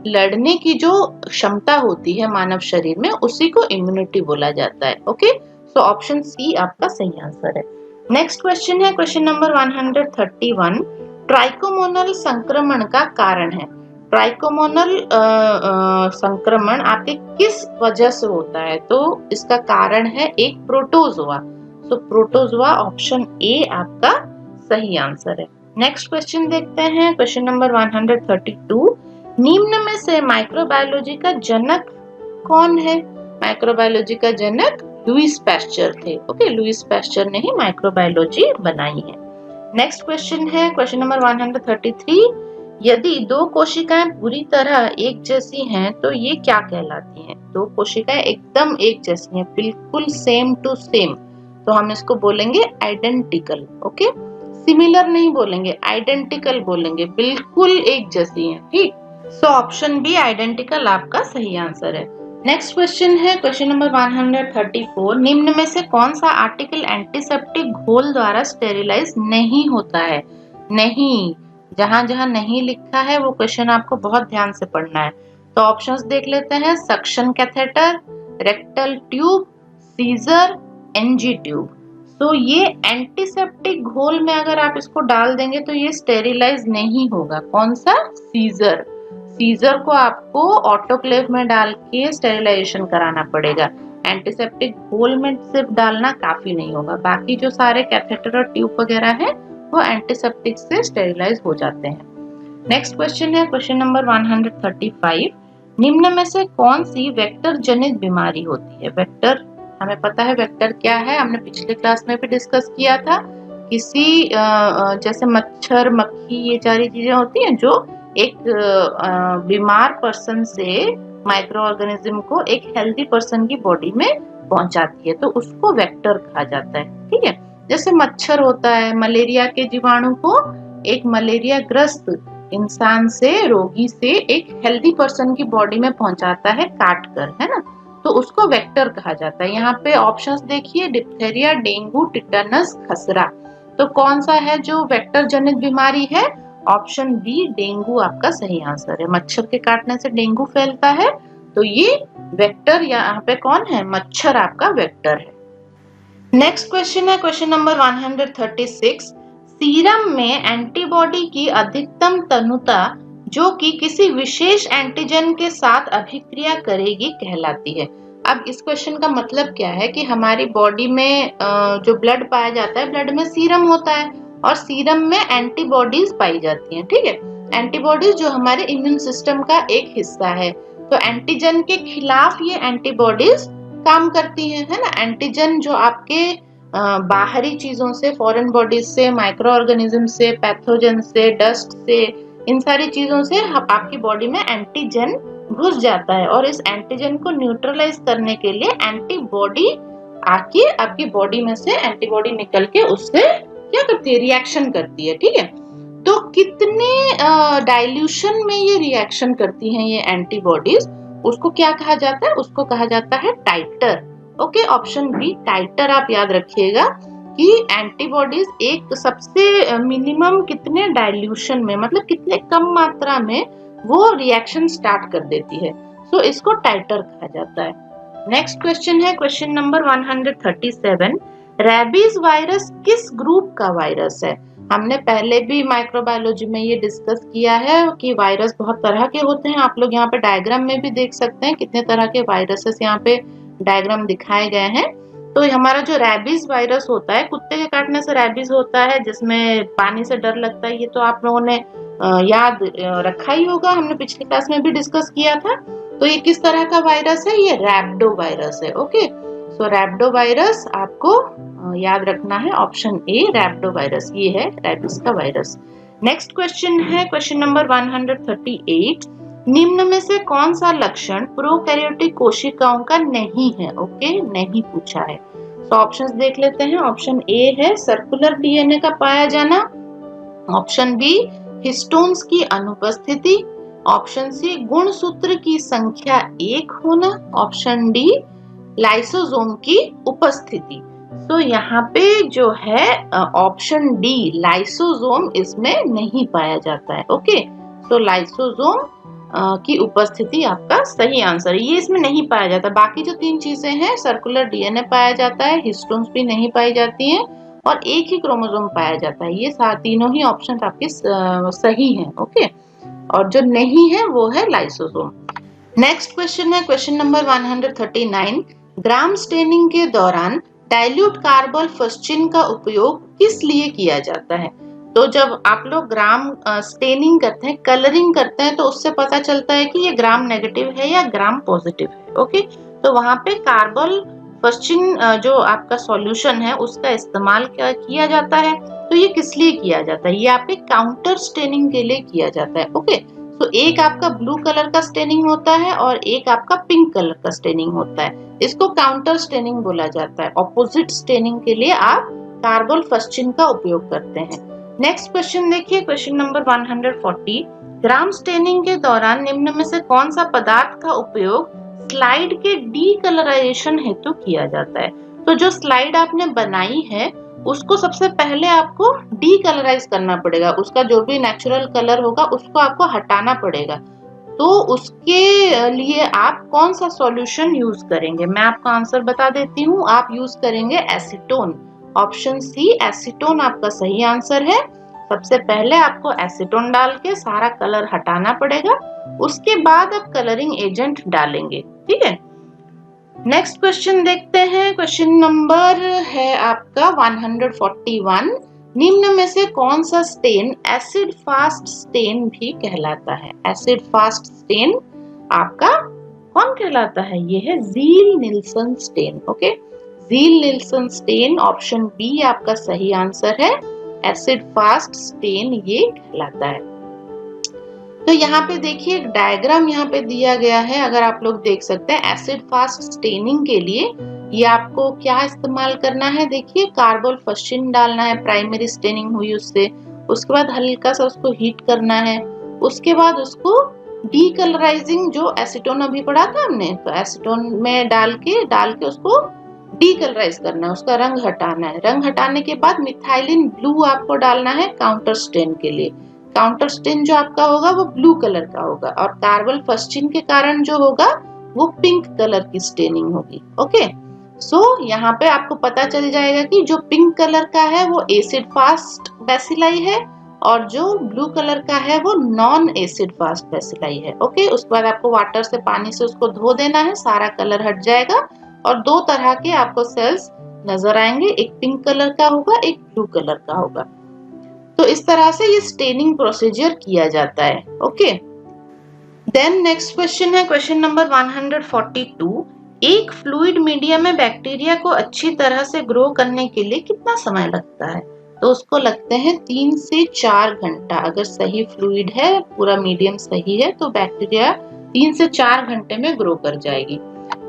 लड़ने की जो क्षमता होती है मानव शरीर में, उसी को इम्यूनिटी बोला जाता है। ओके, सो ऑप्शन सी आपका सही आंसर है। नेक्स्ट क्वेश्चन है क्वेश्चन नंबर 131। ट्राइकोमोनल संक्रमण का कारण है। ट्राइकोमोनल संक्रमण आपके किस वजह से होता है? तो इसका कारण है एक प्रोटोजोआ। तो प्रोटोजोआ ऑप्शन ए आपका सही आंसर है। नेक्स्ट क्वेश्चन देखते हैं क्वेश्चन नंबर 132। निम्न में से माइक्रोबायोलॉजी का जनक कौन है? माइक्रोबायोलॉजी का जनक लुईस पैस्चर थे। ओके, लुईस पैस्चर ने ही माइक्रोबायोलॉजी बनाई है। नेक्स्ट क्वेश्चन है क्वेश्चन नंबर 133। यदि दो कोशिकाएं पूरी तरह एक जैसी हैं तो ये क्या कहलाती हैं? दो कोशिकाएं एकदम एक जैसी हैं, बिल्कुल सेम टू सेम, तो हम इसको बोलेंगे आइडेंटिकल। ओके, सिमिलर नहीं बोलेंगे, आइडेंटिकल बोलेंगे, बिल्कुल एक जैसी हैं। ठीक, सो ऑप्शन बी आइडेंटिकल आपका सही आंसर है। नेक्स्ट क्वेश्चन है क्वेश्चन नंबर 134। निम्न में से कौन सा आर्टिकल एंटीसेप्टिक घोल द्वारा स्टेरिलाइज नहीं होता है? नहीं, जहां जहां नहीं लिखा है वो क्वेश्चन आपको बहुत ध्यान से पढ़ना है। तो ऑप्शंस देख लेते हैं, suction catheter, rectal tube, scissor, NG tube. तो ये एंटीसेप्टिक घोल में अगर आप इसको डाल देंगे तो ये स्टेरिलाइज नहीं होगा। कौन सा? सीजर। सीजर को आपको ऑटोक्लेव में डाल के स्टेरिलाइजेशन कराना पड़ेगा। एंटीसेप्टिक घोल में सिर्फ डालना काफी नहीं होगा, बाकी जो सारे कैथेटर और ट्यूब वगैरह है वो एंटीसेप्टिक से स्टेरिलाइज हो जाते हैं। नेक्स्ट क्वेश्चन है क्वेश्चन नंबर 135। निम्न में से कौन सी वेक्टर जनित बीमारी होती है? वेक्टर हमें पता है वेक्टर क्या है, हमने पिछले क्लास में भी डिस्कस किया था। किसी जैसे मच्छर, मक्खी, ये सारी चीजें होती हैं जो एक बीमार पर्सन से माइक्रो ऑर्गेनिज्म को एक हेल्दी पर्सन की बॉडी में पहुंचाती है, तो उसको वेक्टर कहा जाता है। ठीक है, जैसे मच्छर होता है, मलेरिया के जीवाणु को एक मलेरिया ग्रस्त इंसान से, रोगी से एक हेल्दी पर्सन की बॉडी में पहुंचाता है काट कर, है ना, तो उसको वेक्टर कहा जाता है। यहाँ पे ऑप्शंस देखिए, डिप्थेरिया, डेंगू, टिटेनस, खसरा। तो कौन सा है जो वेक्टर जनित बीमारी है? ऑप्शन बी डेंगू आपका सही आंसर है। मच्छर के काटने से डेंगू फैलता है, तो ये वेक्टर, यहाँ पे कौन है? मच्छर आपका वेक्टर है। नेक्स्ट क्वेश्चन है क्वेश्चन नंबर 136। सीरम में एंटीबॉडी की अधिकतम तनुता जो कि किसी विशेष एंटीजन के साथ अभिक्रिया करेगी कहलाती है। अब इस क्वेश्चन का मतलब क्या है कि हमारी बॉडी में जो ब्लड पाया जाता है, ब्लड में सीरम होता है और सीरम में एंटीबॉडीज पाई जाती हैं। ठीक है, एंटीबॉडीज जो हमारे इम्यून सिस्टम का एक हिस्सा है, तो एंटीजन के खिलाफ ये एंटीबॉडीज काम करती हैं, है ना। एंटीजन जो आपके बाहरी चीजों से, फॉरेन बॉडीज से, माइक्रो ऑर्गेनिज्म से, पैथोजन से, डस्ट से, इन सारी चीजों से आपकी बॉडी में एंटीजन घुस जाता है और इस एंटीजन को न्यूट्रलाइज करने के लिए एंटीबॉडी आके आपकी बॉडी में से एंटीबॉडी निकल के उससे क्या करती है, रिएक्शन करती है। ठीक है, तो कितने डाइल्यूशन में ये रिएक्शन करती हैं ये एंटीबॉडीज, उसको क्या कहा जाता है, उसको कहा जाता है टाइटर। ओके, ऑप्शन बी टाइटर आप याद रखिएगा कि एंटीबॉडीज एक सबसे मिनिमम कितने डाइल्यूशन में, मतलब कितने कम मात्रा में वो रिएक्शन स्टार्ट कर देती है, तो इसको टाइटर कहा जाता है। नेक्स्ट क्वेश्चन है क्वेश्चन नंबर 137। रेबीज वायरस किस ग्रुप का वायरस है? हमने पहले भी माइक्रोबायोलॉजी में ये डिस्कस किया है कि वायरस बहुत तरह के होते हैं। आप लोग यहाँ पे डायग्राम में भी देख सकते हैं कितने तरह के वायरसेस यहाँ पे डायग्राम दिखाए गए हैं। तो हमारा जो रेबीज वायरस होता है, कुत्ते के काटने से रेबीज होता है जिसमें पानी से डर लगता है, ये तो आप लोगों ने याद रखा ही होगा, हमने पिछले क्लास में भी डिस्कस किया था। तो ये किस तरह का वायरस है? ये रैबिडो वायरस है। ओके, सो रैबिडो वायरस आपको याद रखना है, ऑप्शन ए रैबिडो वायरस, ये है रेबीज का वायरस। नेक्स्ट क्वेश्चन है क्वेश्चन नंबर 138। निम्न में से कौन सा लक्षण प्रोकैरियोटिक कोशिकाओं का नहीं है? ओके, नहीं पूछा है, तो ऑप्शंस देख लेते हैं। ऑप्शन ए है सर्कुलर डीएनए का पाया जाना, ऑप्शन बी हिस्टोन्स की अनुपस्थिति, ऑप्शन सी गुणसूत्र की संख्या 1 होना, ऑप्शन डी लाइसोसोम की उपस्थिति। तो यहाँ पे जो है ऑप्शन डी लाइसोसोम इसमें नहीं पाया जाता है। ओके, तो लाइसोसोम की उपस्थिति आपका सही आंसर है, ये इसमें नहीं पाया जाता। बाकी जो 3 चीजें हैं, सर्कुलर डीएनए पाया जाता है, हिस्टोन्स भी नहीं पाई जाती हैं और एक ही क्रोमोसोम पाया जाता है। ये तीनों ही ऑप्शन आपके सही हैं। ओके, और जो नहीं है वो है लाइसोसोम। नेक्स्ट क्वेश्चन है क्वेश्चन नंबर 139। ग्राम स्टेनिंग के दौरान डाइल्यूट कार्बोल्फस्चिन का उपयोग किस लिए किया जाता है? तो जब आप लोग ग्राम स्टेनिंग करते हैं, कलरिंग करते हैं, तो उससे पता चलता है कि ये ग्राम नेगेटिव है या ग्राम पॉजिटिव है। ओके, तो वहां पे कार्बोल्फस्चिन जो आपका सॉल्यूशन है उसका इस्तेमाल किया जाता है। तो ये किस लिए किया जाता है? ये आपके काउंटर स्टेनिंग के लिए किया जाता है। ओके, तो एक आपका ब्लू कलर का स्टेनिंग होता है और एक आपका पिंक कलर का स्टेनिंग होता है, इसको काउंटर स्टेनिंग बोला जाता है। ऑपोजिट स्टेनिंग के लिए आप कार्बोल्फस्चिन का उपयोग करते हैं। नेक्स्ट क्वेश्चन देखिए क्वेश्चन नंबर 140। ग्राम स्टेनिंग के दौरान निम्न में से कौन सा पदार्थ का उपयोग स्लाइड के डीकलराइजेशन हेतु किया जाता है? तो जो स्लाइड आपने बनाई है उसको सबसे पहले आपको डीकलराइज करना पड़ेगा, उसका जो भी नेचुरल कलर होगा उसको आपको हटाना पड़ेगा। तो उसके लिए आप कौन सा सॉल्यूशन यूज करेंगे? मैं आपका आंसर बता देती हूँ, आप यूज करेंगे एसीटोन। ऑप्शन सी एसीटोन आपका सही आंसर है। सबसे पहले आपको एसीटोन डाल के सारा कलर हटाना पड़ेगा, उसके बाद आप कलरिंग एजेंट डालेंगे। ठीक है, नेक्स्ट क्वेश्चन देखते हैं। क्वेश्चन नंबर है आपका 141। निम्न में से कौन सा स्टेन एसिड फास्ट स्टेन भी कहलाता है? एसिड फास्ट स्टेन आपका कौन कहलाता है? ये है Ziehl Neelsen stain. Okay, Ziehl Neelsen stain option B आपका सही आंसर है, एसिड फास्ट स्टेन ये कहलाता है। तो यहाँ पे देखिए एक डायग्राम यहाँ पे दिया गया है, अगर आप लोग देख सकते हैं एसिड फास्ट स्टेनिंग के लिए ये आपको क्या इस्तेमाल करना है? देखिए कार्बोल्फस्चिन डालना है, प्राइमरी स्टेनिंग हुई उससे, उसके बाद हल्का सा उसको हीट करना है, उसके बाद उसको डीकलराइजिंग जो एसीटोन अभी पढ़ा था हमने, तो एसीटोन में डाल के उसको डीकलराइज करना है, उसका रंग हटाना है। रंग हटाने के बाद मिथाइलिन ब्लू आपको डालना है काउंटर स्टेन के लिए। काउंटर स्टेन जो आपका होगा वो ब्लू कलर का होगा और कार्बोल्फस्चिन के कारण जो होगा वो पिंक कलर की स्टेनिंग होगी। ओके, सो यहाँ पे आपको पता चल जाएगा कि जो पिंक कलर का है वो एसिड फास्ट बैसिलाई है और जो ब्लू कलर का है वो नॉन एसिड फास्ट बैसिलाई है। ओके, उसके बाद आपको वाटर से, पानी से उसको धो देना है, सारा कलर हट जाएगा और 2 तरह के आपको सेल्स नजर आएंगे, एक पिंक कलर का होगा, एक ब्लू कलर का होगा। तो इस तरह से ये स्टेनिंग प्रोसीजर किया जाता है। ओके, देन नेक्स्ट क्वेश्चन है क्वेश्चन नंबर 142। एक फ्लूइड मीडियम में बैक्टीरिया को अच्छी तरह से ग्रो करने के लिए कितना समय लगता है? तो उसको लगते हैं 3 से 4 घंटा। अगर सही फ्लूइड है, पूरा मीडियम सही है, तो बैक्टीरिया 3 से 4 घंटे में ग्रो कर जाएगी।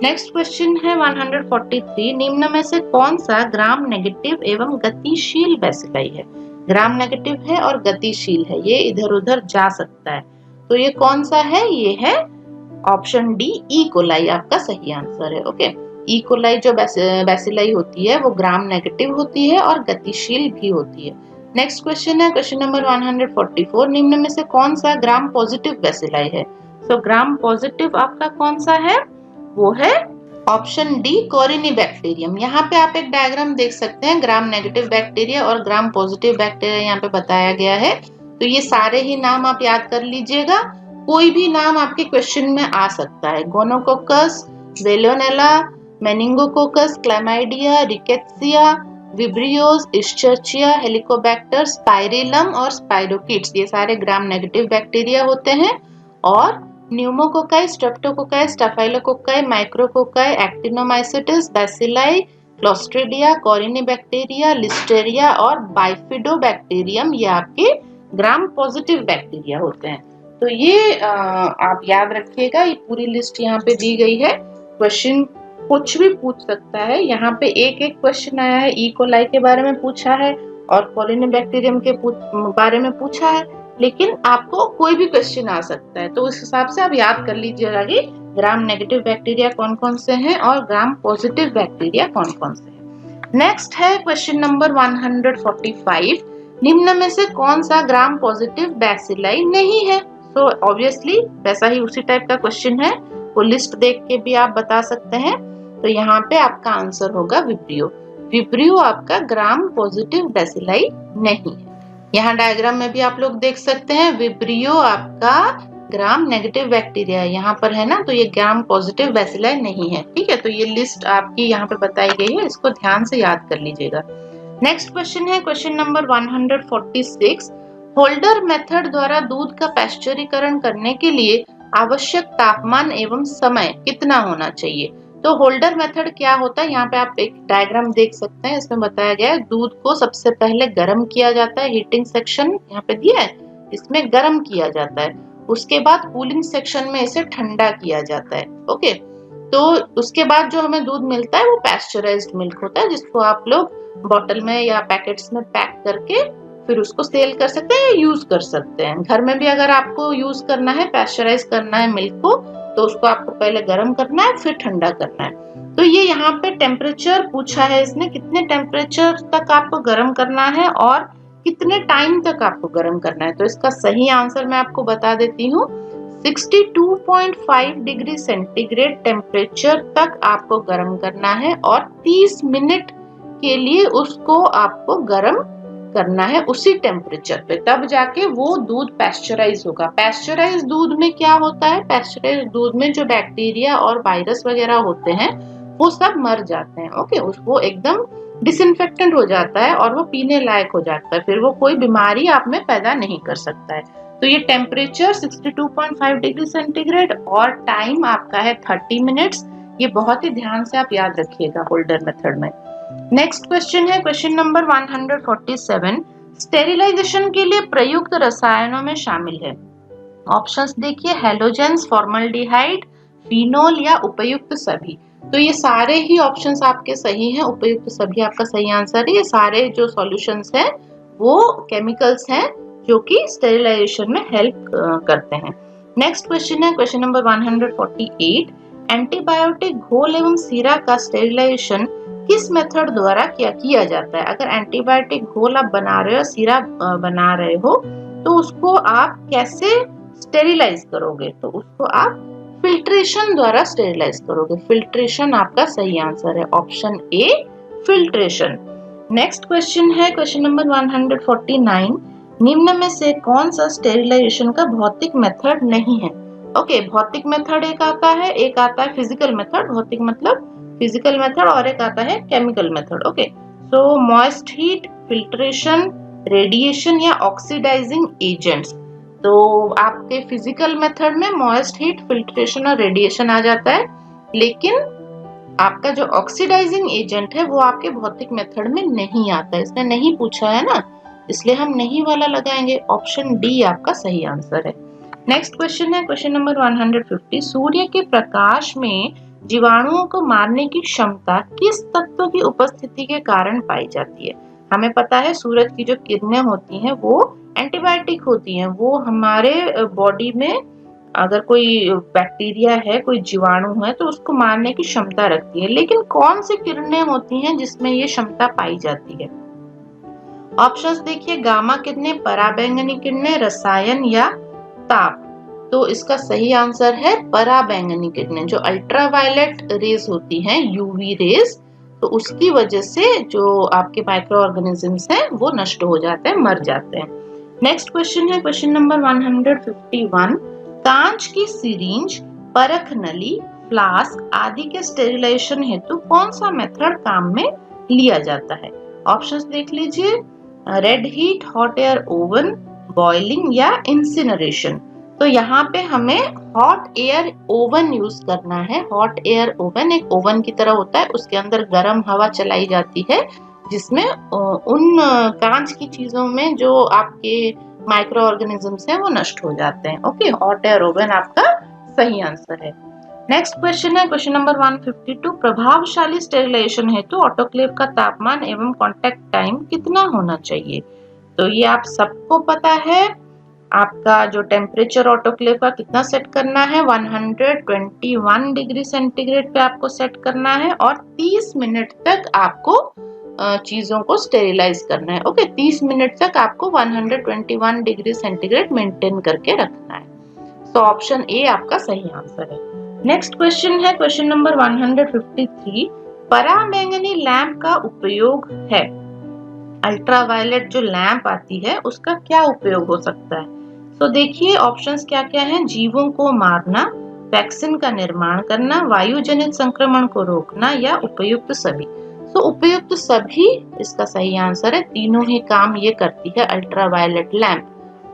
नेक्स्ट क्वेश्चन है 143, निम्न में से कौन सा ग्राम नेगेटिव एवं गतिशील बैसिलाई है? ग्राम नेगेटिव है और गतिशील है, ये इधर उधर जा सकता है, तो ये कौन सा है? ये है ऑप्शन डी, ई कोलाई आपका सही आंसर है। ओके, ई कोलाई जो बैसिलाई होती है वो ग्राम नेगेटिव होती है और गतिशील भी होती है। नेक्स्ट क्वेश्चन है क्वेश्चन नंबर 144, निम्न में से कौन सा ग्राम पॉजिटिव बैसिलाई है? तो ग्राम पॉजिटिव आपका कौन सा है? वो है ऑप्शन डी, कोरिनीबैक्टीरियम। यहाँ पे आप एक डायग्राम देख सकते हैं, ग्राम नेगेटिव बैक्टीरिया और ग्राम पॉजिटिव बैक्टीरिया यहाँ पे बताया गया है। तो ये सारे ही नाम आप याद कर लीजिएगा, कोई भी नाम आपके क्वेश्चन में आ सकता है। Gonococcus, veillonella, meningococcus, chlamydia, rickettsia, vibrios, escherichia, helicobacter, spirillum और स्पाइरोकिट्स, ये सारे ग्राम नेगेटिव बैक्टीरिया होते हैं। और न्यूमोकोकाई, स्ट्रेप्टोकोकाई, स्टाफाइलोकोकाई, माइक्रोकोकाई, एक्टिनोमाइसिटिस, बैसिलाई, क्लोस्ट्रिडिया, कोरिनीबैक्टीरिया, लिस्टेरिया और बाइफिडोबैक्टीरियम, ये आपके ग्राम पॉजिटिव बैक्टीरिया होते हैं। तो ये आप याद रखिएगा, ये पूरी लिस्ट यहाँ पे दी गई है। क्वेश्चन कुछ भी पूछ सकता है, यहाँ पे एक एक क्वेश्चन आया है, ई कोलाई के बारे में पूछा है और कोरिनीबैक्टीरियम के बारे में पूछा है, लेकिन आपको कोई भी क्वेश्चन आ सकता है। तो उस हिसाब से आप याद कर लीजिएगा कि ग्राम नेगेटिव बैक्टीरिया कौन कौन से हैं और ग्राम पॉजिटिव बैक्टीरिया कौन कौन से हैं। नेक्स्ट है क्वेश्चन नंबर 145, निम्न में से कौन सा ग्राम पॉजिटिव बैसिलाई नहीं है? तो ऑब्वियसली वैसा ही उसी टाइप का क्वेश्चन है, वो लिस्ट देख के भी आप बता सकते हैं। तो यहाँ पे आपका आंसर होगा विब्रियो। विब्रियो आपका ग्राम पॉजिटिव बैसिलाई नहीं है। यहाँ डायग्राम में भी आप लोग देख सकते हैं, विब्रियो आपका ग्राम नेगेटिव बैक्टीरिया यहाँ पर है ना, तो ये ग्राम पॉजिटिव बैसिलाई नहीं है। ठीक है, तो ये लिस्ट आपकी यहाँ पे बताई गई है, इसको ध्यान से याद कर लीजिएगा। नेक्स्ट क्वेश्चन है क्वेश्चन नंबर 146, होल्डर मेथड द्वारा दूध का पैस्चरीकरण करने के लिए आवश्यक तापमान एवं समय कितना होना चाहिए? तो होल्डर मेथड क्या होता है, यहाँ पे आप एक डायग्राम देख सकते हैं, इसमें बताया गया है दूध को सबसे पहले गर्म किया जाता है, हीटिंग सेक्शन यहाँ पे दिया है, इसमें गर्म किया जाता है। उसके बाद कूलिंग सेक्शन में इसे ठंडा किया जाता है। ओके, तो उसके बाद जो हमें दूध मिलता है वो पैस्चराइज्ड मिल्क होता है, जिसको आप लोग बॉटल में या पैकेट्स में पैक करके फिर उसको सेल कर सकते हैं या यूज कर सकते हैं। घर में भी अगर आपको यूज करना है, पैस्चराइज करना है मिल्क को, तो उसको आपको पहले गर्म करना है फिर ठंडा करना है। तो ये यहाँ पे टेम्परेचर पूछा है इसने, कितने टेम्परेचर तक आपको गर्म करना है और कितने टाइम तक आपको गर्म करना है। तो इसका सही आंसर मैं आपको बता देती हूँ, 62.5 डिग्री सेंटीग्रेड टेम्परेचर तक आपको गर्म करना है और 30 मिनट के लिए उसको आपको गर्म करना है उसी टेम्परेचर पे, तब जाके वो दूध पैस्चराइज होगा। पैस्चराइज दूध में क्या होता है, पैस्चराइज दूध में जो बैक्टीरिया और वायरस वगैरह होते हैं वो सब मर जाते हैं। ओके, वो एकदम डिसइंफेक्टेंट हो जाता है और वो पीने लायक हो जाता है, फिर वो कोई बीमारी आप में पैदा नहीं कर सकता है। तो ये टेम्परेचर 62.5 डिग्री सेंटीग्रेड और टाइम आपका है 30 मिनट्स। ये बहुत ही ध्यान से आप याद रखिएगा होल्डर मेथड में। नेक्स्ट क्वेश्चन है क्वेश्चन नंबर 147, स्टेरिलाइजेशन के लिए प्रयुक्त रसायनों में शामिल है। ऑप्शंस देखिए, हैलोजेंस, फॉर्मल्डिहाइड, फिनोल या उपयुक्त सभी। तो ये सारे ही ऑप्शंस आपके सही हैं, उपयुक्त सभी आपका सही आंसर है। ये सारे जो सॉल्यूशंस हैं वो केमिकल्स हैं जो कि स्टेरिलाइजेशन में हेल्प करते हैं। नेक्स्ट क्वेश्चन है क्वेश्चन नंबर 148, एंटीबायोटिक घोल एवं सीरा का स्टेरिलाइजेशन किस मेथड द्वारा किया जाता है? अगर एंटीबायोटिक घोल आप बना रहे हो, सीरा बना रहे हो, तो उसको आप कैसे स्टेरिलाइज करोगे? तो उसको आप फिल्ट्रेशन द्वारा स्टेरिलाइज करोगे। फिल्ट्रेशन आपका सही आंसर है, option A filtration. Next question है क्वेश्चन नंबर 149, निम्न में से कौन सा स्टेरिलाइजेशन का भौतिक मेथड नहीं है? ओके, भौतिक मेथड एक आता है, एक आता है फिजिकल मेथड, भौतिक मतलब फिजिकल मेथड, और एक आता है केमिकल मेथड। ओके, सो मॉइस्ट हीट, फिल्ट्रेशन, रेडिएशन या ऑक्सीडाइजिंग एजेंट्स। तो आपके फिजिकल मेथड में मॉइस्ट हीट, फिल्ट्रेशन और रेडिएशन आ जाता है, लेकिन आपका जो ऑक्सीडाइजिंग एजेंट है वो आपके भौतिक मेथड में नहीं आता है, इसने नहीं पूछा है ना, इसलिए हम नहीं वाला लगाएंगे। ऑप्शन डी आपका सही आंसर है। नेक्स्ट क्वेश्चन है क्वेश्चन नंबर 150। सूर्य के प्रकाश में जीवाणुओं को मारने की क्षमता किस तत्व की उपस्थिति के कारण पाई जाती है? हमें पता है सूरज की जो किरणें होती हैं वो एंटीबायोटिक होती हैं, वो हमारे बॉडी में अगर कोई बैक्टीरिया है, कोई जीवाणु है तो उसको मारने की क्षमता रखती है। लेकिन कौन सी किरणें होती हैं जिसमें ये क्षमता पाई जाती है? ऑप्शंस देखिए, गामा किरणें, पराबैंगनी किरणें, रसायन या ताप। तो इसका सही आंसर है पराबैंगनी किरणें। जो अल्ट्रावायलेट रेज होती हैं, यूवी रेज, तो उसकी वजह से जो आपके माइक्रो ऑर्गेनिजम्स हैं वो नष्ट हो जाते हैं, मर जाते हैं। नेक्स्ट क्वेश्चन है क्वेश्चन नंबर 151। कांच की सिरिंज, परख नली, फ्लास्क आदि के स्टेरिलाइजेशन हेतु कौन सा मेथड काम में लिया जाता है? ऑप्शंस देख लीजिए, red heat, hot air oven, boiling या इंसिनरेशन। तो यहाँ पे हमें हॉट एयर ओवन यूज करना है। हॉट एयर ओवन एक ओवन की तरह होता है, उसके अंदर गर्म हवा चलाई जाती है जिसमें उन कांच की चीजों में जो आपके माइक्रो ऑर्गेनिजम्स हैं वो नष्ट हो जाते हैं। ओके, हॉट एयर ओवन आपका सही आंसर है। नेक्स्ट क्वेश्चन है क्वेश्चन नंबर 152। प्रभावशाली स्टेरिलाइजेशन हेतु ऑटोक्लेव का तापमान एवं कांटेक्ट टाइम कितना होना चाहिए? तो ये आप सबको पता है, आपका जो टेम्परेचर ऑटोक्लेव का कितना सेट करना है, 121 डिग्री सेंटीग्रेड पे आपको सेट करना है और 30 मिनट तक आपको चीजों को स्टेरिलाइज करना है। ओके, 30 मिनट तक आपको 121 डिग्री सेंटीग्रेड मेंटेन करके रखना है। तो ऑप्शन ए आपका सही आंसर है। नेक्स्ट क्वेश्चन है क्वेश्चन नंबर 153। पराबैंगनी लैंप का उपयोग है, अल्ट्रावायलेट जो लैंप आती है उसका क्या उपयोग हो सकता है? तो देखिए ऑप्शंस क्या क्या हैं, जीवों को मारना, वैक्सीन का निर्माण करना, वायु जनित संक्रमण को रोकना या उपयुक्त सभी। तो उपयुक्त सभी इसका सही आंसर है। तीनों ही काम ये करती है अल्ट्रावायलेट लैंप,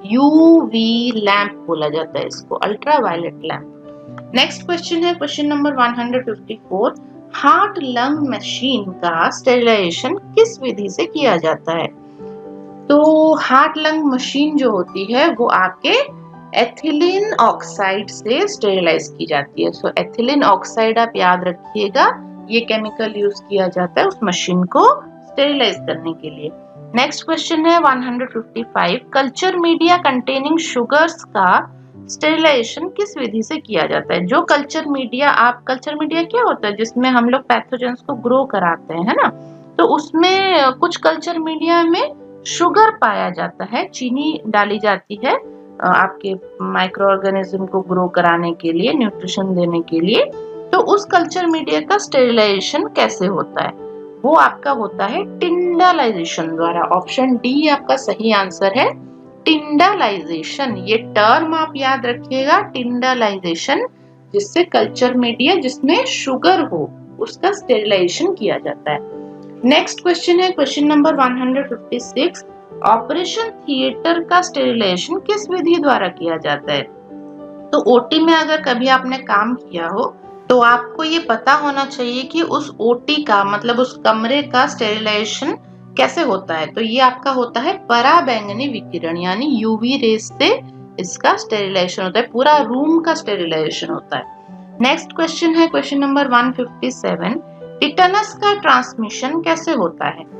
यूवी लैंप बोला जाता है इसको, अल्ट्रावायलेट लैंप। नेक्स्ट क्वेश्चन है question number 154। Heart lung machine का स्टेरिलाइजेशन किस विधि से किया जाता है? तो हार्ट लंग मशीन जो होती है वो आपके एथिलीन ऑक्साइड से स्टेरिलाइज की जाती है। सो एथिलीन ऑक्साइड आप याद रखिएगा, ये केमिकल यूज किया जाता है उस मशीन को स्टेरिलाइज करने के लिए। नेक्स्ट क्वेश्चन है 155। कल्चर मीडिया कंटेनिंग शुगर्स का स्टेरिलाइजेशन किस विधि से किया जाता है? जो कल्चर मीडिया क्या होता है जिसमें हम लोग पैथोजेंस को ग्रो कराते हैं, है ना, तो उसमें कुछ कल्चर मीडिया में शुगर पाया जाता है, चीनी डाली जाती है आपके माइक्रो ऑर्गेनिज्म को ग्रो कराने के लिए, न्यूट्रिशन देने के लिए। तो उस कल्चर मीडिया का स्टेरिलाइजेशन कैसे होता है? वो आपका होता है टिंडालाइजेशन द्वारा। ऑप्शन डी आपका सही आंसर है, टिंडालाइजेशन। ये टर्म आप याद रखिएगा, टिंडालाइजेशन, जिससे कल्चर मीडिया जिसमें शुगर हो उसका स्टेरिलाइजेशन किया जाता है। नेक्स्ट क्वेश्चन है क्वेश्चन नंबर 156। ऑपरेशन थिएटर का स्टेरिलाइजेशन किस विधि द्वारा किया जाता है? तो ओटी में अगर कभी आपने काम किया हो तो आपको ये पता होना चाहिए कि उस ओटी का मतलब उस कमरे का स्टेरिलाइजेशन कैसे होता है। तो ये आपका होता है पराबैंगनी विकिरण, यानी यूवी रेज से इसका स्टेरिलाइजेशन होता है, पूरा रूम का स्टेरिलाइजेशन होता है। नेक्स्ट क्वेश्चन है क्वेश्चन नंबर 157। टिटेनस का ट्रांसमिशन कैसे होता है?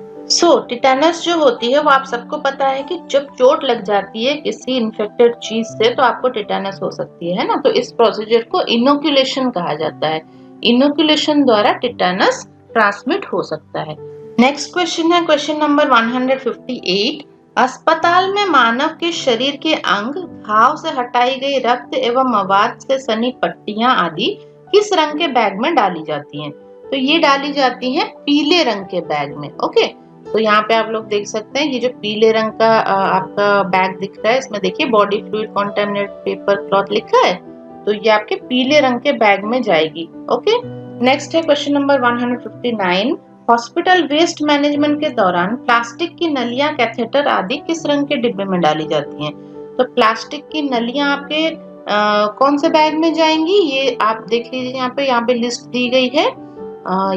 टिटेनस जो होती है वो आप सबको पता है कि जब चोट लग जाती है किसी इन्फेक्टेड चीज से तो आपको टिटेनस हो सकती है ना, तो इस प्रोसीजर को इनोक्यूलेशन कहा जाता है। इनोक्यूलेशन द्वारा टिटेनस ट्रांसमिट हो सकता है। नेक्स्ट क्वेश्चन है क्वेश्चन नंबर 158। अस्पताल में मानव के शरीर के अंग, घाव से हटाई गई रक्त एवं मवाद से सनी पट्टियां आदि किस रंग के बैग में डाली जाती हैं? तो ये डाली जाती हैं पीले रंग के बैग में। ओके, तो यहाँ पे आप लोग देख सकते हैं ये जो पीले रंग का आपका बैग दिख रहा है, इसमें देखिए body fluid contaminate paper cloth लिखा है, तो ये आपके पीले रंग के बैग में जाएगी। ओके, नेक्स्ट है question number 159। Hospital waste management के दौरान प्लास्टिक की नलियां, कैथेटर आदि किस रंग के डिब्बे में डाली जाती हैं? तो प्लास्टिक की नलियां आपके कौन से बैग में जाएंगी ये आप देख लीजिए, यहाँ पे लिस्ट दी गई है।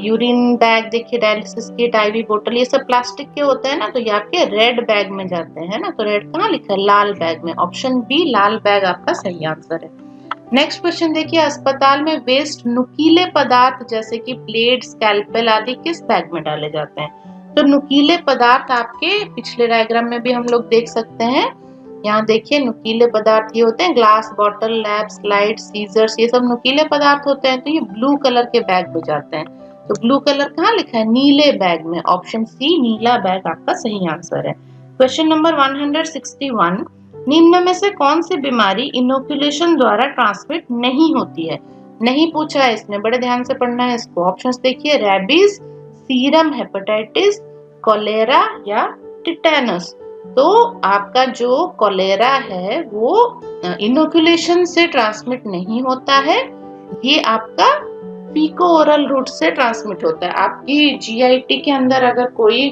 यूरिन बैग देखिए, डायलिसिस किट, आईवी बोतल, ये सब प्लास्टिक के होते हैं ना, तो ये आपके रेड बैग में जाते हैं ना, तो रेड कहाँ लिखा है, लाल बैग में। ऑप्शन बी लाल बैग आपका सही आंसर है। नेक्स्ट क्वेश्चन देखिए, अस्पताल में वेस्ट नुकीले पदार्थ जैसे कि ब्लेड, स्कैल्पेल आदि किस बैग में डाले जाते हैं? तो नुकीले पदार्थ आपके पिछले डायग्राम में भी हम लोग देख सकते हैं। यहाँ देखिए नुकीले पदार्थ ये होते हैं glass bottle, lab slide, scissors, ये सब नुकीले पदार्थ होते हैं, तो ये ब्लू कलर के बैग में जाते हैं। तो ब्लू कलर कहाँ लिखा है, नीले बैग में। ऑप्शन सी नीला बैग आपका सही आंसर है। क्वेश्चन नंबर 161, निम्न में से कौन सी बीमारी इनोकुलेशन द्वारा ट्रांसमिट नहीं होती है? नहीं पूछा है इसमें, बड़े ध्यान से पढ़ना है इसको। ऑप्शंस देखिए, रेबीज, सीरम हेपेटाइटिस, कोलेरा या टिटेनस। तो आपका जो कोलेरा है वो इनोकुलेशन से ट्रांसमिट नहीं होता है, ये आपका फीको ओरल रूट से ट्रांसमिट होता है। आपकी जीआईटी के अंदर अगर कोई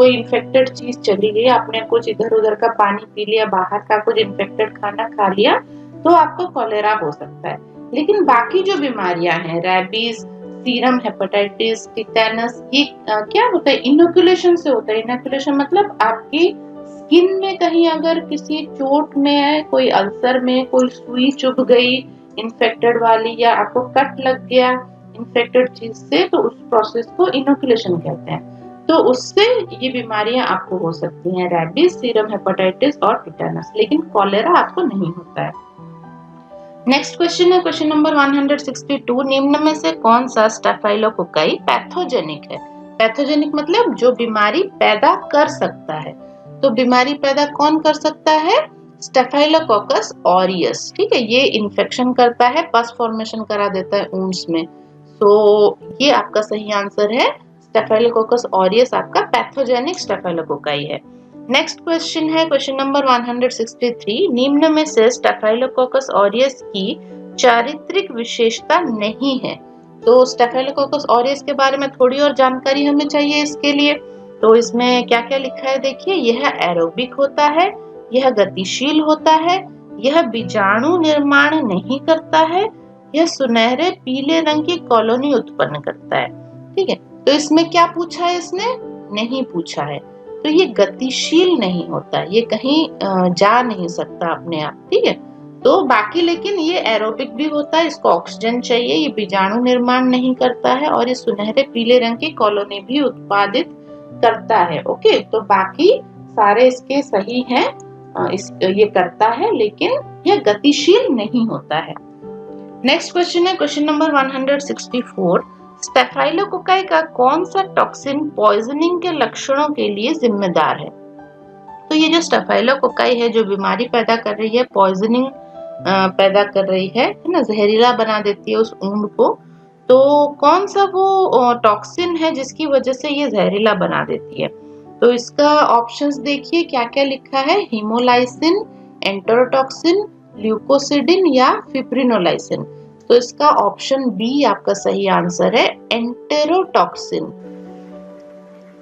इन्फेक्टेड चीज चली गई, आपने कुछ इधर उधर का पानी पी लिया, बाहर का कुछ इन्फेक्टेड खाना खा लिया, तो आपको कोलेरा हो सकता है। लेकिन बाकी जो बीमारियां हैं, रेबीज, सीरम हेपेटाइटिस, टिटेनस, ये क्या होता है, इनोकुलेशन से होता है। इनोकुलेशन मतलब आपकी स्किन में कहीं अगर किसी चोट में है, कोई अल्सर में कोई सुई चुभ गई इन्फेक्टेड वाली, या आपको कट लग गया इन्फेक्टेड चीज से, तो उस प्रोसेस को इनोकुलेशन कहते हैं। तो उससे ये बीमारियां आपको हो सकती हैं, रेबीज, सीरम हेपेटाइटिस और टिटेनस, लेकिन कॉलेरा आपको नहीं होता है। नेक्स्ट क्वेश्चन है क्वेश्चन नंबर 162, निम्न में से कौन सा स्टेफाइलोकोकाई पैथोजेनिक है? पैथोजेनिक मतलब जो बीमारी पैदा कर सकता है। तो बीमारी पैदा कौन कर सकता है? Staphylococcus aureus. ठीक है, ये इन्फेक्शन करता है, पस फॉर्मेशन करा देता है ऊंट्स में। तो ये आपका सही आंसर है, स्टेफाइलोकोकस ऑरियस आपका पैथोजेनिक स्टेफाइलोकोकाई है। नेक्स्ट क्वेश्चन है क्वेश्चन नंबर 163, निम्न में से स्टेफाइलोकोकस ऑरियस की चारित्रिक विशेषता नहीं है। तो स्टेफाइलोकोकस ऑरियस के बारे में थोड़ी और जानकारी हमें चाहिए इसके लिए। तो इसमें क्या क्या लिखा है देखिए, यह एरोबिक होता है, यह गतिशील होता है, यह बीजाणु निर्माण नहीं करता है, यह सुनहरे पीले रंग की कॉलोनी उत्पन्न करता है। ठीक है, तो इसमें क्या पूछा है इसने? नहीं पूछा है। तो ये गतिशील नहीं होता, ये कहीं जा नहीं सकता अपने आप। ठीक है, तो बाकी लेकिन ये एरोबिक भी होता है, इसको ऑक्सीजन चाहिए, ये बीजाणु निर्माण नहीं करता है, और ये सुनहरे पीले रंग की कॉलोनी भी उत्पादित करता है। ओके, तो बाकी सारे इसके सही हैं, ये करता है, लेकिन यह गतिशील नहीं होता है। नेक्स्ट क्वेश्चन है क्वेश्चन नंबर 164, स्टेफाइलोकोकाई का कौन सा टॉक्सिन पॉइजनिंग के लक्षणों के लिए जिम्मेदार है? तो ये जो स्टेफाइलोकोकाई है, जो बीमारी पैदा कर रही है, पॉइजनिंग पैदा कर रही है ना, जहरीला बना देती है उस ऊंट को, तो कौन सा वो टॉक्सिन है जिसकी वजह से ये जहरीला बना देती है? तो इसका ऑप्शंस देखिए क्या क्या लिखा है, हीमोलाइसिन, एंटेरोटॉक्सिन, ल्यूकोसिडिन या फिब्रिनोलाइसिन। तो इसका ऑप्शन बी आपका सही आंसर है, एंटेरोटॉक्सिन।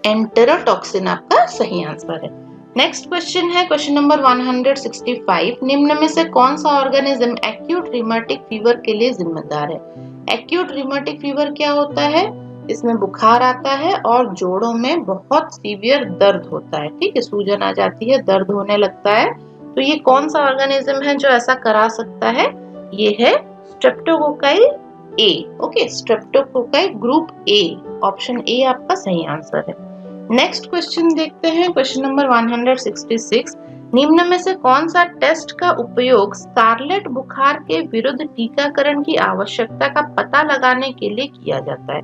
एंटेरोटॉक्सिन आपका सही आंसर है। नेक्स्ट क्वेश्चन है क्वेश्चन नंबर 165, निम्न में से कौन सा ऑर्गेनिज्म एक्यूट रिमेटिक फीवर के लिए जिम्मेदार है? एक्यूट रिमेटिक फीवर क्या होता है? इसमें बुखार आता है और जोड़ों में बहुत सीवियर दर्द होता है। ठीक है, सूजन आ जाती है, दर्द होने लगता है। तो ये कौन सा ऑर्गेनिज्म है जो ऐसा करा सकता है? ये है streptococci A. Okay, streptococci group A, option A आपका सही आंसर है। नेक्स्ट क्वेश्चन देखते हैं क्वेश्चन नंबर 166, निम्न में से कौन सा टेस्ट का उपयोग स्कारलेट बुखार के विरुद्ध टीकाकरण की आवश्यकता का पता लगाने के लिए किया जाता है?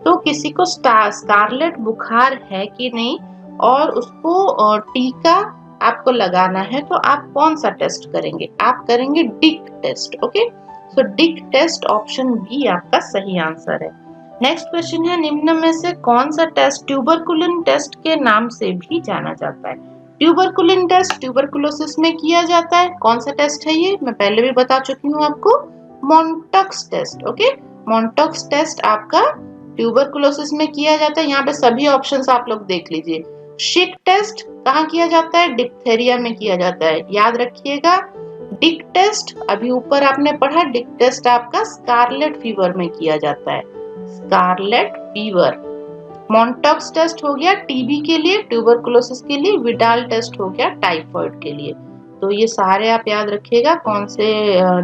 तो किसी को स्कारलेट बुखार है कि नहीं और उसको टीका आपको लगाना है, तो आप कौन सा टेस्ट करेंगे? आप करेंगे डिक टेस्ट। ओके, सो डिक टेस्ट ऑप्शन बी आपका सही आंसर है। नेक्स्ट क्वेश्चन है, निम्न में से कौन सा टेस्ट ट्यूबरकुलिन टेस्ट के नाम से भी जाना जाता है? ट्यूबरकुलिन टेस्ट ट्यूबरकुलोसिस में किया जाता है। कौन सा टेस्ट है ये? मैं पहले भी बता चुकी हूँ आपको, मॉन्टक्स टेस्ट। ओके, मॉन्टक्स टेस्ट आपका ट्यूबरकुलोसिस में किया जाता है। यहाँ पे सभी ऑप्शंस आप लोग देख लीजिए। शिक टेस्ट कहाँ किया जाता है? डिप्थेरिया में किया जाता है, याद रखिएगा। डिक टेस्ट अभी ऊपर आपने पढ़ा, डिक टेस्ट आपका स्कारलेट फीवर में किया जाता है। Scarlet fever. मॉन्टॉक्स टेस्ट हो गया टीबी के लिए, ट्यूबरकुलोसिस के लिए, विडाल टेस्ट हो गया टाइफाइड के लिए। तो ये सारे आप याद रखिएगा कौन से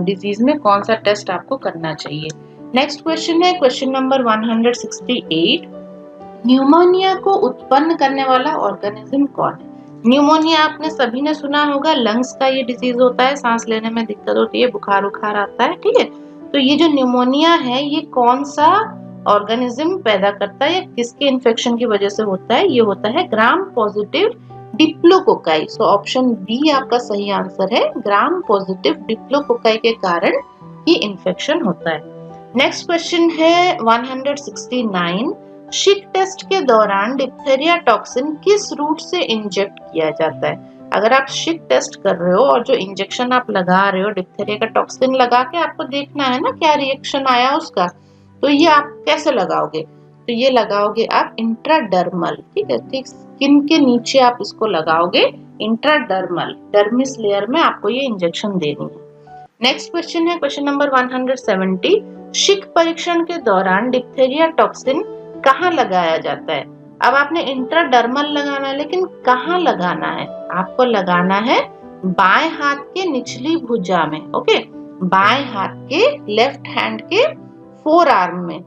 डिजीज में कौन सा टेस्ट आपको करना चाहिए। नेक्स्ट क्वेश्चन है क्वेश्चन नंबर 168। न्यूमोनिया को उत्पन्न करने वाला ऑर्गेनिज्म कौन है? न्यूमोनिया आपने सभी ने सुना होगा, लंग्स का ये डिजीज होता है, सांस लेने में दिक्कत होती है, बुखार उखार आता है, ठीक है। तो ये जो न्यूमोनिया है ये कौन सा ऑर्गेनिज्म पैदा करता है या किसके इन्फेक्शन की वजह से होता है? ये होता है gram positive diplococci. So option B आपका सही आंसर है, ग्राम पॉजिटिव डिप्लोकोकाई के कारण ये इन्फेक्शन होता है। नेक्स्ट क्वेश्चन है 169। शिक टेस्ट के दौरान डिप्थेरिया टॉक्सिन किस रूट से इंजेक्ट किया जाता है? अगर आप शिक टेस्ट कर रहे हो और जो इंजेक्शन आप लगा रहे हो डिप्थेरिया का टॉक्सिन लगा के, आपको देखना है ना क्या रिएक्शन आया उसका, तो ये आप कैसे लगाओगे? तो ये लगाओगे आप इंट्राडर्मल, ठीक है, ठीक स्किन के नीचे आप इसको लगाओगे, इंट्राडर्मल, डर्मिस लेयर में आपको ये इंजेक्शन देनी है। नेक्स्ट क्वेश्चन है क्वेश्चन नंबर 170। शिक परीक्षण के दौरान डिप्थेरिया टॉक्सिन कहाँ लगाया जाता है? अब आपने इंट्राडर्मल लगाना है, लेकिन कहाँ लगाना है? आपको लगाना है बाएं हाथ के निचली भुजा में, ओके, बाएं हाथ के लेफ्ट हैंड के फोर आर्म में।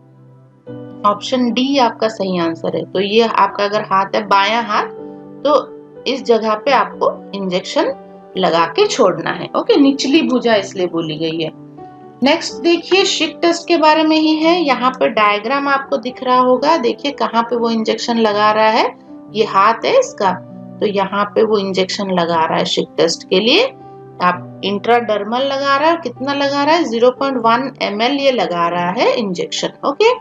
ऑप्शन डी आपका सही आंसर है। तो ये आपका अगर हाथ है बायां हाथ, तो इस जगह पे आपको इंजेक्शन लगा के छोड़ना है, ओके, निचली भुजा इसलिए बोली गई है। नेक्स्ट देखिए शिक टेस्ट के बारे में ही है, यहाँ पे डायग्राम आपको दिख रहा होगा, देखिए कहाँ पे वो इंजेक्शन लगा रहा है, ये हाथ है इसका, तो यहाँ पे वो इंजेक्शन लगा रहा है शिक टेस्ट के लिए। आप इंट्राडर्मल लगा रहा है, कितना लगा रहा है? 0.1 ml ये लगा रहा है इंजेक्शन, ओके।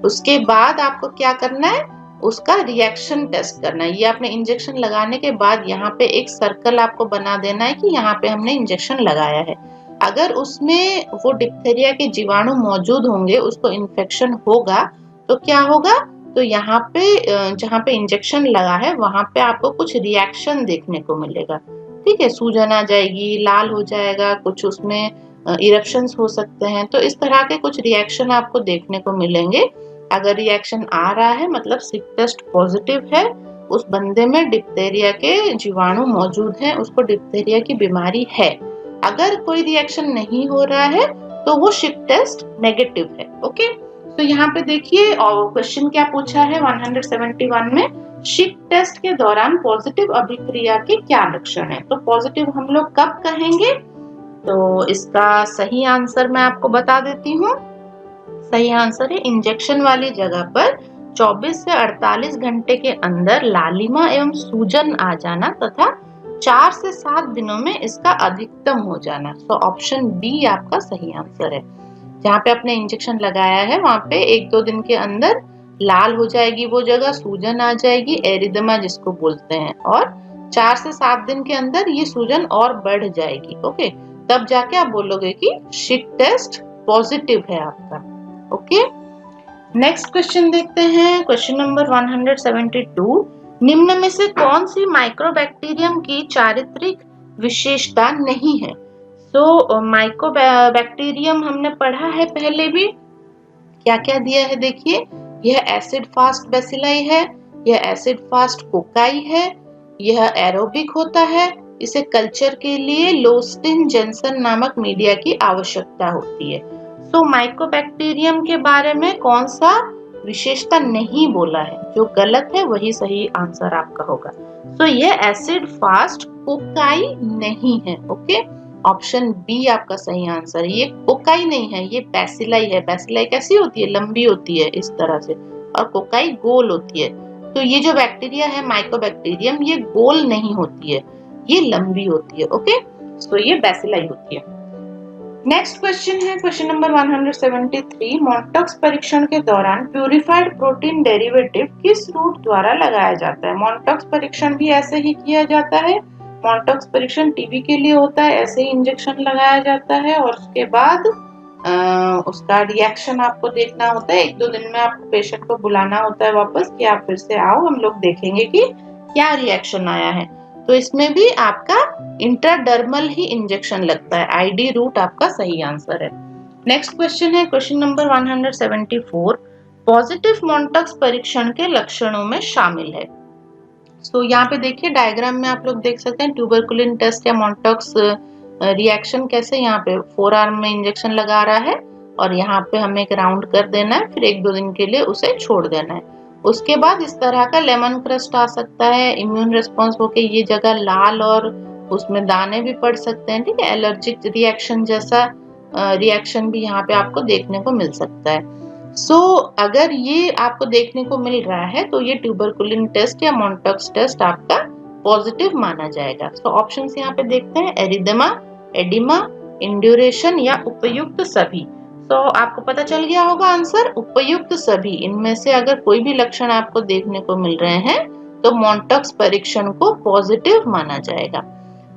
उसके बाद आपको क्या करना है? उसका रिएक्शन टेस्ट करना है। ये आपने इंजेक्शन लगाने के बाद यहाँ पे एक सर्कल आपको बना देना है कि यहाँ पे हमने इंजेक्शन लगाया है। अगर उसमें वो डिप्थेरिया के जीवाणु मौजूद होंगे, उसको इन्फेक्शन होगा, तो क्या होगा? तो यहाँ पे जहाँ पे इंजेक्शन लगा है वहां पे आपको कुछ रिएक्शन देखने को मिलेगा, ठीक है, सूजन आ जाएगी, लाल हो जाएगा, कुछ उसमें इरप्शंस हो सकते हैं। तो इस तरह के कुछ रिएक्शन आपको देखने को मिलेंगे। अगर रिएक्शन आ रहा है मतलब शिक टेस्ट पॉजिटिव है, उस बंदे में डिप्थेरिया के जीवाणु मौजूद हैं, उसको डिप्थेरिया की बीमारी है। अगर कोई रिएक्शन नहीं हो रहा है तो वो शिक टेस्ट नेगेटिव है, ओके। तो यहाँ पे देखिए क्वेश्चन क्या पूछा है 171 में, शिक टेस्ट के दौरान पॉजिटिव अभिक्रिया के क्या लक्षण है? तो पॉजिटिव हम लोग कब कहेंगे? तो इसका सही आंसर मैं आपको बता देती हूँ। सही आंसर है इंजेक्शन वाली जगह पर 24 से 48 घंटे के अंदर लालिमा एवं सूजन आ जाना तथा 4 से 7 दिनों में इसका अधिकतम हो जाना। तो ऑप्शन बी आपका सही आंसर है। जहाँ पे आपने इंजेक्शन लगाया है वहां पे 1-2 दिन के अंदर लाल हो जाएगी वो जगह, सूजन आ जाएगी, एरिदमा जिसको बोलते हैं, और 4 से 7 दिन के अंदर ये सूजन और बढ़ जाएगी, ओके। तब जाके आप बोलोगे कि शिक टेस्ट पॉजिटिव है आपका, ओके। नेक्स्ट क्वेश्चन देखते हैं क्वेश्चन नंबर 172। निम्न में से कौन सी माइक्रोबैक्टीरियम की चारित्रिक विशेषता नहीं है? तो माइक्रोबैक्टीरियम हमने पढ़ा है पहले भी, क्या क्या दिया है देखिए, यह एसिड फास्ट बेसिलाई है, यह एसिड फास्ट कोकाई है, यह एरोबिक होता है, इसे कल्चर के लिए लोस्टिन जेंसन नामक मीडिया की आवश्यकता होती है। तो माइक्रोबैक्टीरियम के बारे में कौन सा विशेषता नहीं बोला है? जो गलत है वही सही आंसर आपका होगा। तो ये एसिड फास्ट कोकाई नहीं है, ओके। ऑप्शन बी आपका सही आंसर है। ये कोकाई नहीं है, ये बेसिलाई है। बेसिलाई कैसी होती है? लंबी होती है इस तरह से, और कोकाई गोल होती है। तो ये जो बैक्टीरिया है माइक्रोबैक्टीरियम, ये गोल नहीं होती है, ये लंबी होती है, ओके। तो ये बेसिलाई होती है। नेक्स्ट क्वेश्चन है क्वेश्चन नंबर 173। मॉन्टॉक्स परीक्षण के दौरान प्यूरिफाइड प्रोटीन डेरिवेटिव किस रूट द्वारा लगाया जाता है? मॉन्टॉक्स परीक्षण भी ऐसे ही किया जाता है। मॉन्टॉक्स परीक्षण टीबी के लिए होता है, ऐसे ही इंजेक्शन लगाया जाता है और उसके बाद उसका रिएक्शन आपको देखना होता है। 1-2 दिन में आपको पेशेंट को बुलाना होता है वापस कि आप फिर से आओ, हम लोग देखेंगे कि क्या रिएक्शन आया है। तो इसमें भी आपका इंट्राडर्मल ही इंजेक्शन लगता है। आईडी रूट आपका सही आंसर है। नेक्स्ट क्वेश्चन है क्वेश्चन नंबर 174। पॉजिटिव मॉन्टक्स परीक्षण के लक्षणों में शामिल है। तो यहाँ पे देखिए डायग्राम में आप लोग देख सकते हैं ट्यूबरकुलिन टेस्ट या मॉन्टक्स रिएक्शन कैसे यहाँ पे फोर आर्म में इंजेक्शन लगा रहा है और यहाँ पे हमें एक राउंड कर देना है, फिर 1-2 दिन के लिए उसे छोड़ देना है। उसके बाद इस तरह का लेमन क्रस्ट आ सकता है, इम्यून रिस्पॉन्स होके ये जगह लाल और उसमें दाने भी पड़ सकते हैं, ठीक है। एलर्जिक रिएक्शन जैसा रिएक्शन भी यहाँ पे आपको देखने को मिल सकता है। अगर ये आपको देखने को मिल रहा है तो ये ट्यूबरकुलिन टेस्ट या मॉन्टक्स टेस्ट आपका पॉजिटिव माना जाएगा। ऑप्शंस यहाँ पे देखते हैं, एरिदेमा, एडिमा, इंड्यूरेशन या उपयुक्त सभी। आपको पता चल गया होगा आंसर उपयुक्त सभी। इनमें से अगर कोई भी लक्षण आपको देखने को मिल रहे हैं तो मॉन्टक्स परीक्षण को पॉजिटिव माना जाएगा।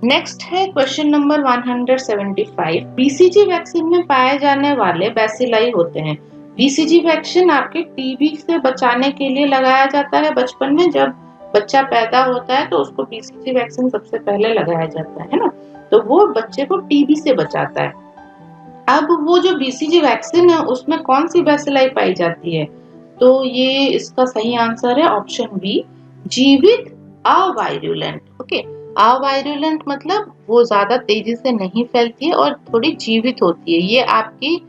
नेक्स्ट है क्वेश्चन नंबर 175। बीसीजी वैक्सीन में पाए जाने वाले बैसिलाई होते हैं। बीसीजी वैक्सीन आपके टीबी से बचाने के लिए लगाया जाता है। बचपन में जब बच्चा पैदा होता है तो उसको बीसीजी वैक्सीन सबसे पहले लगाया जाता है ना, तो वो बच्चे को टीबी से बचाता है। अब वो जो बीसीजी वैक्सीन है उसमें कौन सी बैसिलाई पाई जाती है, तो ये इसका सही आंसर है ऑप्शन बी, जीवित अवायरुलेंट। ओके, अवायरुलेंट मतलब वो ज्यादा तेजी से नहीं फैलती है और थोड़ी जीवित होती है। ये आपकी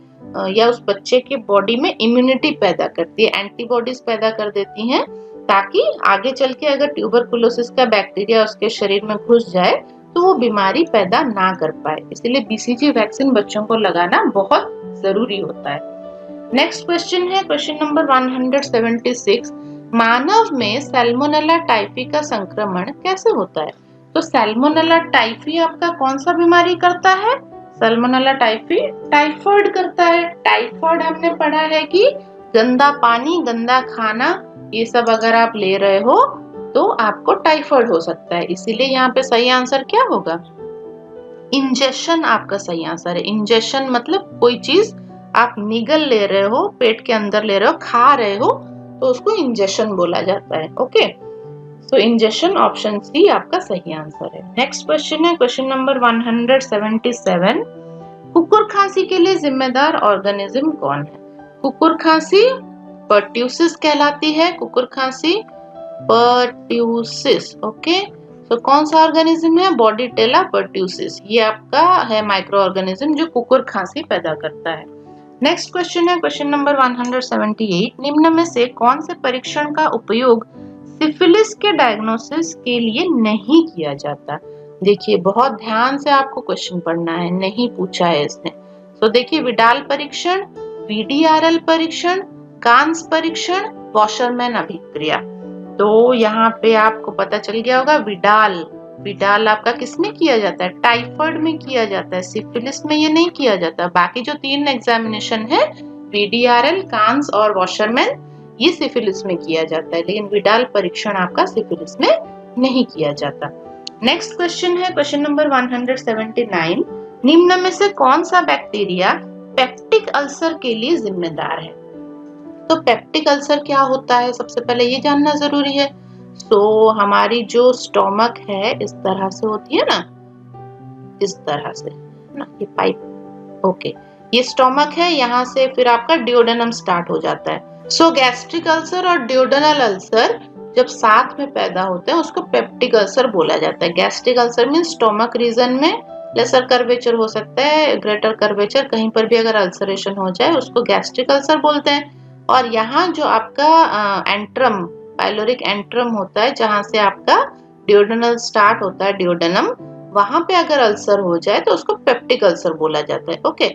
या उस बच्चे के बॉडी में इम्यूनिटी पैदा करती है, एंटीबॉडीज पैदा कर देती हैं, ताकि आगे चल के अगर ट्यूबरकुलोसिस का बैक्टीरिया उसके शरीर में घुस जाए तो वो बीमारी पैदा ना कर पाए। इसलिए बीसीजी वैक्सीन बच्चों को लगाना बहुत जरूरी होता है। नेक्स्ट क्वेश्चन है क्वेश्चन नंबर 176। मानव में सैल्मोनेला टाइफी का संक्रमण कैसे होता है? तो सैल्मोनेला टाइफी आपका कौन सा बीमारी करता है? सैल्मोनेला टाइफी टाइफाइड करता है। टाइफाइड हमने पढ़ा है कि गंदा पानी, गंदा खाना, ये सब अगर आप ले रहे हो तो आपको टाइफाइड हो सकता है। इसीलिए यहाँ पे सही आंसर क्या होगा? इंजेक्शन आपका सही आंसर है। इंजेक्शन मतलब कोई चीज आप निगल ले रहे हो, पेट के अंदर ले रहे हो, खा रहे हो, तो उसको इंजेक्शन बोला जाता है। ओके, तो इंजेक्शन ऑप्शन सी आपका सही आंसर है। नेक्स्ट क्वेश्चन है क्वेश्चन नंबर 177। कुकुर खांसी के लिए जिम्मेदार ऑर्गेनिज्म कौन है? कुकुर खांसी पर्ट्यूसिस कहलाती है। कुकुर खांसी पर्ट्यूसिस। ओके, तो कौन सा ऑर्गेनिज्म है? बॉडीटेला पर्ट्यूसिस। ये आपका है माइक्रो ऑर्गेनिज्म जो कुकुर खांसी पैदा करता है। नेक्स्ट क्वेश्चन है क्वेश्चन नंबर 178। निम्न में से कौन से परीक्षण का उपयोग सिफिलिस के डायग्नोसिस के लिए नहीं किया जाता? देखिए बहुत ध्यान से आपको क्वेश्चन पढ़ना है, नहीं पूछा है इसने। तो देखिए विडाल परीक्षण, वीडीआरएल परीक्षण, कांस परीक्षण, वॉशरमैन अभिक्रिया। तो यहाँ पे आपको पता चल गया होगा विडाल आपका किसमें किया जाता है? टाइफाइड में किया जाता है, सिफिलिस में ये नहीं किया जाता। बाकी जो 3 एग्जामिनेशन है वीडीआरएल, कांस और वॉशरमैन, ये सिफिलिस में किया जाता है, लेकिन विडाल परीक्षण आपका सिफिलिस में नहीं किया जाता। नेक्स्ट क्वेश्चन है क्वेश्चन नंबर 179। निम्न में से कौन सा बैक्टीरिया पेप्टिक अल्सर के लिए जिम्मेदार है? तो पेप्टिक अल्सर क्या होता है सबसे पहले ये जानना जरूरी है। तो हमारी जो स्टोमक है इस तरह से होती है ना, इस तरह से ना, ये पाइप। ओके, ये स्टोमक है, यहाँ से फिर आपका डियोडेनम स्टार्ट हो जाता है। गैस्ट्रिक अल्सर और डियोडेनल अल्सर जब साथ में पैदा होते हैं उसको पेप्टिक अल्सर बोला जाता है। Gastric ulcer means stomach region में लेसर कर्वेचर हो सकता है, ग्रेटर कर्वेचर, कहीं पर भी अगर अल्सरेशन हो जाए उसको गैस्ट्रिक अल्सर बोलते हैं। और यहाँ जो आपका एंट्रम, पाइलोरिक एंट्रम होता है, जहां से आपका डियोडेनल स्टार्ट होता है, डियोडेनम, वहां पे अगर अल्सर हो जाए तो उसको पेप्टिक अल्सर बोला जाता है। ओके,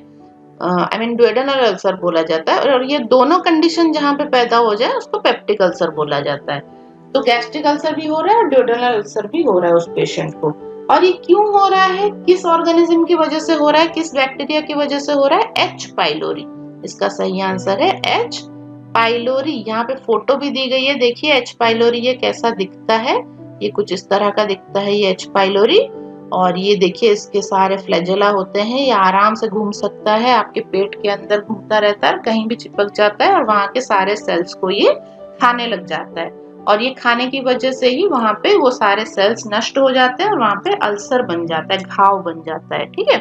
आई मीन डियोडेनल अल्सर बोला जाता है। और ये दोनों कंडीशन जहां पे पैदा हो जाए उसको पेप्टिक अल्सर बोला जाता है। तो गैस्ट्रिक अल्सर भी हो रहा है और डियोडेनल अल्सर भी हो रहा है उस पेशेंट को। और ये क्यों हो रहा है, किस ऑर्गेनिज्म की वजह से हो रहा है, किस बैक्टीरिया की वजह से हो रहा है? H pylori. इसका सही आंसर है एच पाइलोरी। यहाँ पे फोटो भी दी गई है, देखिए एच पाइलोरी ये कैसा दिखता है, ये कुछ इस तरह का दिखता है ये एच पाइलोरी। और ये देखिए इसके सारे फ्लैजेला होते हैं, ये आराम से घूम सकता है, आपके पेट के अंदर घूमता रहता है, कहीं भी चिपक जाता है और वहां के सारे सेल्स को ये खाने लग जाता है। और ये खाने की वजह से ही वहां पे वो सारे सेल्स नष्ट हो जाते हैं और वहां पे अल्सर बन जाता है, घाव बन जाता है। ठीक है,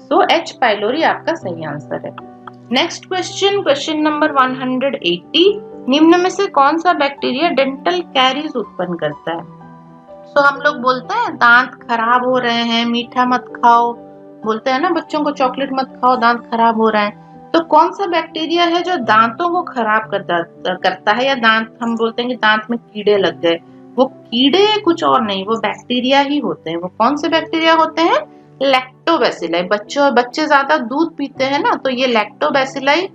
सो एच पाइलोरी आपका सही आंसर है। नेक्स्ट क्वेश्चन, क्वेश्चन नंबर 180, निम्न में से कौन सा बैक्टीरिया डेंटल कैरीज उत्पन्न करता है? तो हम लोग बोलते हैं दांत खराब हो रहे हैं, मीठा मत खाओ, बोलते हैं ना बच्चों को चॉकलेट मत खाओ, दांत खराब हो रहा है। तो कौन सा बैक्टीरिया है जो दांतों को खराब करता है, या दांत हम बोलते हैं कि दांत में कीड़े लग गए, वो कीड़े कुछ और नहीं, वो बैक्टीरिया ही होते हैं। वो कौन से बैक्टीरिया होते हैं? लैक्टोबैसिलाई। बच्चे ज्यादा दूध पीते हैं ना, तो ये लैक्टोबैसिलाई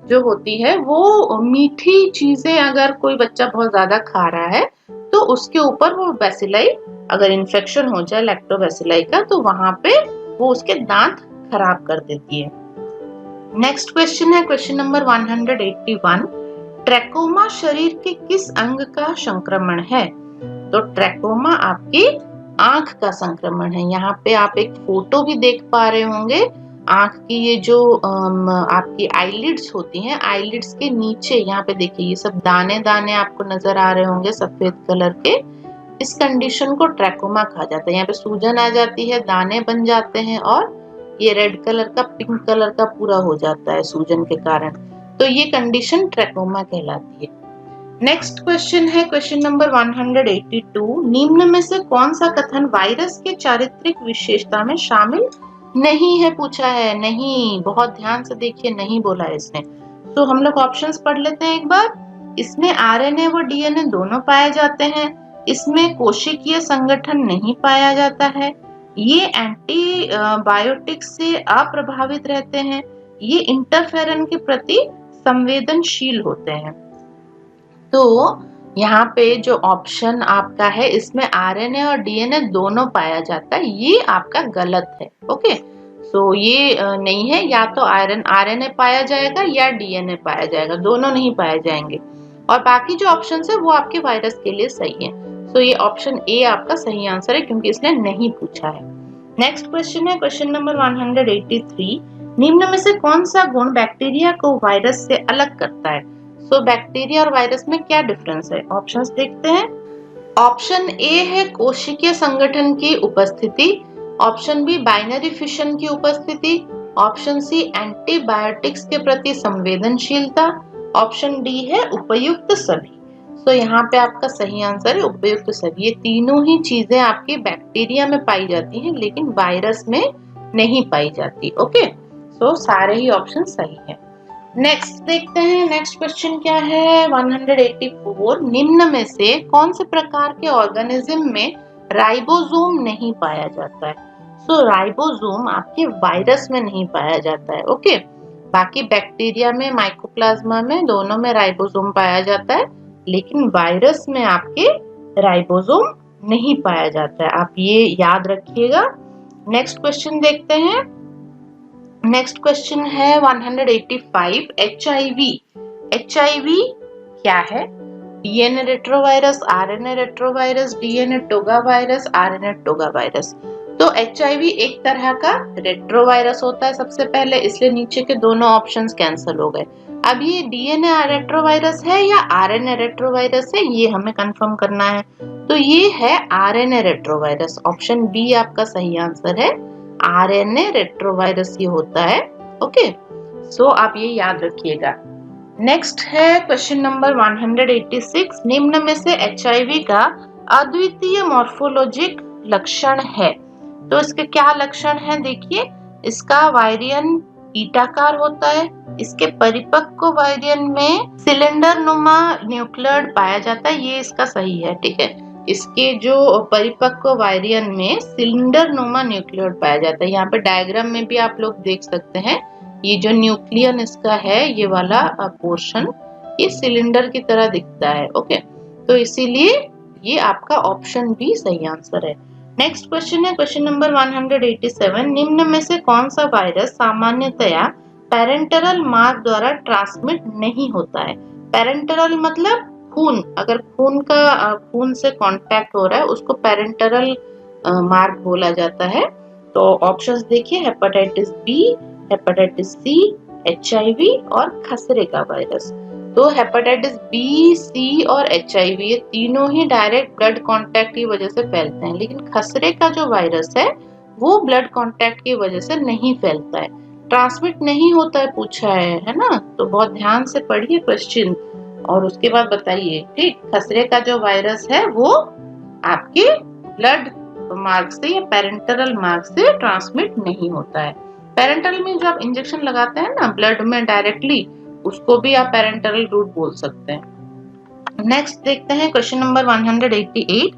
जो होती है वो मीठी चीजें अगर कोई बच्चा बहुत ज्यादा खा रहा है तो उसके ऊपर वो बैसिलाई, अगर इन्फेक्शन हो जाए लैक्टोबैसिलाई का, तो वहां पे वो उसके दांत खराब कर देती है। नेक्स्ट क्वेश्चन है क्वेश्चन नंबर 181, ट्रैकोमा शरीर के किस अंग का संक्रमण है? तो ट्रैकोमा आपकी आंख का संक्रमण है। यहाँ पे आप एक फोटो भी देख पा रहे होंगे, आंख की ये जो आपकी आईलिड्स होती हैं, आईलिड्स के नीचे यहाँ पे देखिए ये सब दाने दाने आपको नजर आ रहे होंगे सफेद कलर के। इस कंडीशन को ट्रैकोमा कहा जाता है। यहाँ पे सूजन आ जाती है, दाने बन जाते हैं और ये रेड कलर का, पिंक कलर का पूरा हो जाता है सूजन के कारण। तो ये कंडीशन ट्रैकोमा कहलाती है। नेक्स्ट क्वेश्चन है क्वेश्चन नंबर 182, निम्न में से कौन सा कथन वायरस के चारित्रिक विशेषता में शामिल नहीं है? पूछा है। नहीं, बहुत ध्यान से देखिए, नहीं बोला है इसने। तो हम लोग ऑप्शंस पढ़ लेते हैं एक बार। इसमें आरएनए व डीएनए दोनों पाए जाते हैं, इसमें कोशिकीय संगठन नहीं पाया जाता है, ये एंटीबायोटिक से अप्रभावित रहते हैं, ये इंटरफेरन के प्रति संवेदनशील होते हैं। तो यहाँ पे जो ऑप्शन आपका है इसमें आरएनए और डीएनए दोनों पाया जाता है, ये आपका गलत है। ओके, सो ये नहीं है, या तो आरएनए पाया जाएगा या डीएनए पाया जाएगा, दोनों नहीं पाए जाएंगे। और बाकी जो ऑप्शन है वो आपके वायरस के लिए सही है। सो ये ऑप्शन ए आपका सही आंसर है, क्योंकि इसने नहीं पूछा है। नेक्स्ट क्वेश्चन है क्वेश्चन नंबर 183, निम्न में से कौन सा गुण बैक्टीरिया को वायरस से अलग करता है? सो बैक्टीरिया और वायरस में क्या डिफरेंस है? ऑप्शंस देखते हैं। ऑप्शन ए है कोशिकीय संगठन की उपस्थिति, ऑप्शन बी बाइनरी फिशन की उपस्थिति, ऑप्शन सी एंटीबायोटिक्स के प्रति संवेदनशीलता, ऑप्शन डी है उपयुक्त सभी। तो यहाँ पे आपका सही आंसर है उपयुक्त सभी। ये तीनों ही चीजें आपकी बैक्टीरिया में पाई जाती हैं, लेकिन वायरस में नहीं पाई जाती। ओके, सो सारे ही ऑप्शन सही है। नेक्स्ट देखते हैं, नेक्स्ट क्वेश्चन क्या है 184, निम्न में से कौन से प्रकार के ऑर्गेनिज्म में राइबोसोम नहीं पाया जाता है? सो राइबोसोम आपके वायरस में नहीं पाया जाता है। ओके, बाकी बैक्टीरिया में, माइकोप्लाज्मा में, दोनों में राइबोसोम पाया जाता है, लेकिन वायरस में आपके राइबोसोम नहीं पाया जाता है। आप ये याद रखिएगा। नेक्स्ट क्वेश्चन देखते हैं। नेक्स्ट क्वेश्चन है 185, एचआईवी। एचआईवी क्या है? DNA retrovirus, RNA retrovirus, DNA toga virus, RNA toga virus. तो एचआईवी एक तरह का रेट्रोवायरस होता है सबसे पहले, इसलिए नीचे के दोनों ऑप्शंस कैंसिल हो गए। अब ये डीएनए रेट्रोवायरस है या आरएनए रेट्रोवायरस है, ये हमें कंफर्म करना है। तो ये है आरएनए रेट्रोवायरस। ऑप्शन बी आपका सही आंसर है, आरएनए रेट्रोवायरस ये होता है। ओके, सो आप ये याद रखिएगा। नेक्स्ट है क्वेश्चन नंबर 186, निम्न में से एचआईवी का अद्वितीय मॉर्फोलॉजिक लक्षण है? तो इसके क्या लक्षण है? देखिए, इसका वायरियन ईटाकार होता है, इसके परिपक्व वायरियन में सिलेंडर नुमा न्यूक्लियड पाया जाता है, ये इसका सही है। ठीक है, इसके जो परिपक्व वायरियन में सिलेंडर नुमा न्यूक्लियड पाया जाता है। यहाँ पे डायग्राम में भी आप लोग देख सकते हैं, ये जो न्यूक्लियन इसका है, ये वाला पोर्शन, ये सिलेंडर की तरह दिखता है। ओके, तो इसीलिए ये आपका ऑप्शन बी सही आंसर है। नेक्स्ट क्वेश्चन है क्वेश्चन नंबर 187, निम्न में से कौन सा वायरस सामान्यतया पेरेंटरल मार्ग द्वारा ट्रांसमिट नहीं होता है? पेरेंटरल मतलब खून, अगर खून से कांटेक्ट हो रहा है उसको पेरेंटरल मार्ग बोला जाता है। तो ऑप्शंस देखिए, hepatitis B, hepatitis C, HIV और खसरे का वायरस। तो हेपेटाइटिस बी, सी और एचआईवी ये तीनों ही डायरेक्ट ब्लड कांटेक्ट की वजह से फैलते हैं, लेकिन खसरे का जो वायरस है वो ब्लड कांटेक्ट की वजह से नहीं फैलता है, ट्रांसमिट नहीं होता है पूछा है ना, तो बहुत ध्यान से पढ़िए क्वेश्चन और उसके बाद बताइए। ठीक, खसरे का जो वायरस है वो आपके ब्लड मार्ग से या पेरेंटल मार्ग से ट्रांसमिट नहीं होता है। पेरेंटल में जो आप इंजेक्शन लगाते हैं ना ब्लड में डायरेक्टली, उसको भी आप पेरेंटल रूट बोल सकते हैं। नेक्स्ट देखते हैं क्वेश्चन नंबर 188।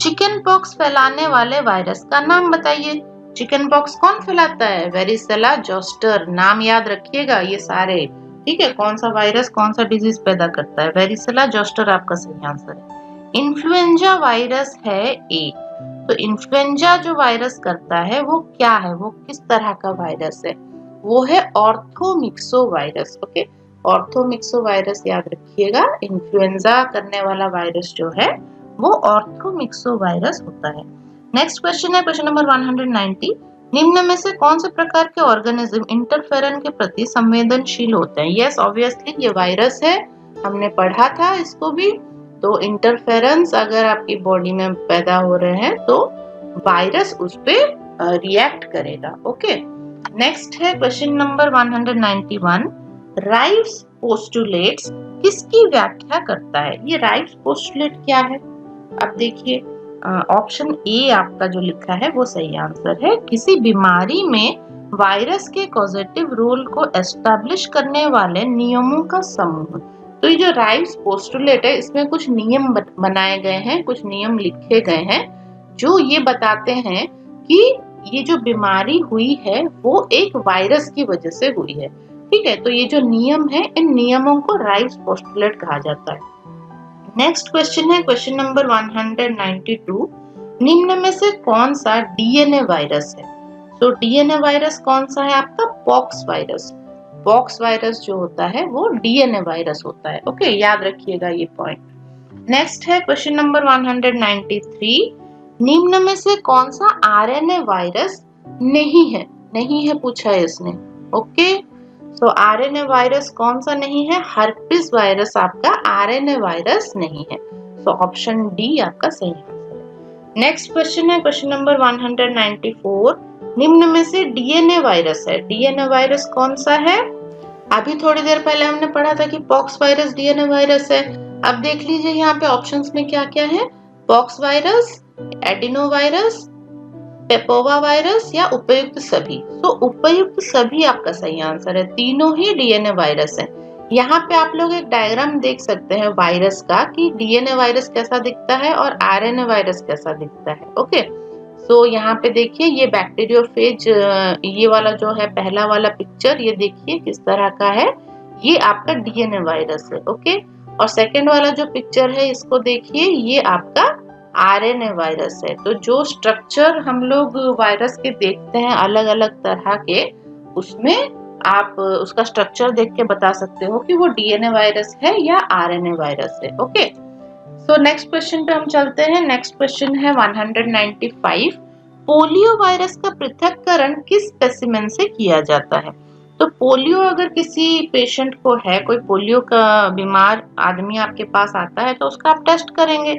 चिकन पॉक्स फैलाने वाले वायरस का नाम बताइए। चिकन पॉक्स कौन फैलाता है? Varicella zoster. नाम याद रखिएगा ये सारे, ठीक है। कौन सा वायरस कौन सा डिजीज पैदा करता है? वेरिसेला जोस्टर आपका सही आंसर है। इन्फ्लुएंजा वायरस है एक, तो इन्फ्लुएंजा जो वायरस करता है वो क्या है, वो किस तरह का वायरस है? वो है orthomyxo virus. Okay, orthomyxo virus याद रखिएगा। इन्फ्लुएंजा करने वाला वायरस जो है वो ऑर्थोमिक्सो वायरस होता है। नेक्स्ट क्वेश्चन है क्वेश्चन नंबर 190। निम्न में से कौन से प्रकार के ऑर्गेनिज्म इंटरफेरन के प्रति संवेदनशील होते हैं? यस, ऑब्वियसली ये वायरस है, हमने पढ़ा था इसको भी। तो इंटरफेरेंस अगर आपकी बॉडी में पैदा हो रहे हैं तो वायरस उस पे रिएक्ट करेगा। ओके, नेक्स्ट है क्वेश्चन नंबर 191। राइव्स पोस्टुलेट्स किसकी व्याख्या करता है? ये राइव्स पोस्टुलेट क्या है? अब देखिए, ऑप्शन ए आपका जो लिखा है वो सही आंसर है। किसी बीमारी में वायरस के कॉजेटिव रोल को एस्टैब्लिश करने वाले नियमों का समूह। तो ये जो राइव्स पोस्टुलेट है इसमें कुछ नियम बनाए गए हैं, कुछ नियम लिखे गए हैं जो ये बताते हैं कि ये जो बीमारी हुई है वो एक वायरस की वजह से हुई है। ठीक है, तो ये जो नियम है इन नियमों को राइव्स पोस्टुलेट कहा जाता है। नेक्स्ट क्वेश्चन है क्वेश्चन नंबर 192। निम्न में से कौन सा डीएनए वायरस है? तो डीएनए वायरस कौन सा है आपका? Pox virus. पॉक्स वायरस जो होता है वो डीएनए वायरस होता है। ओके, याद रखिएगा ये पॉइंट। नेक्स्ट है क्वेश्चन नंबर 193। निम्न में से कौन सा आरएनए वायरस नहीं है? नहीं है पूछा है इसने। ओके, तो आरएनए वायरस कौन सा नहीं है? हर्पिस वायरस आपका आरएनए वायरस नहीं है। तो ऑप्शन डी आपका सही आंसर है। नेक्स्ट क्वेश्चन है क्वेश्चन नंबर 194। निम्न में से डीएनए वायरस है, डीएनए वायरस कौन सा है? अभी थोड़ी देर पहले हमने पढ़ा था कि पॉक्स वायरस डीएनए वायरस है। अब देख लीजिए यहाँ पे ऑप्शंस में क्या क्या है। Pox virus, adeno virus, papova virus या उपयुक्त सभी। तो उपयुक्त सभी आपका सही आंसर है। तीनों ही डीएनए वायरस है। यहाँ पे आप लोग एक डायग्राम देख सकते हैं वायरस का कि डीएनए वायरस कैसा दिखता है और आरएनए वायरस कैसा दिखता है। ओके, तो यहाँ पे देखिए ये बैक्टीरियोफेज, ये वाला जो है पहला वाला पिक्चर, ये देखिए किस तरह का है, ये आपका डीएनए वायरस है। ओके, और सेकेंड वाला जो पिक्चर है इसको देखिए, ये आपका आरएनए वायरस है। तो जो स्ट्रक्चर हम लोग वायरस के देखते हैं अलग अलग तरह के, उसमें आप उसका स्ट्रक्चर देख के बता सकते हो कि वो डीएनए वायरस है या आरएनए वायरस है। ओके, सो नेक्स्ट क्वेश्चन पे हम चलते हैं। नेक्स्ट क्वेश्चन है 195। पोलियो वायरस का पृथक्करण किस स्पेसिमेन से किया जाता है? तो पोलियो अगर किसी पेशेंट को है, कोई पोलियो का बीमार आदमी आपके पास आता है तो उसका आप टेस्ट करेंगे।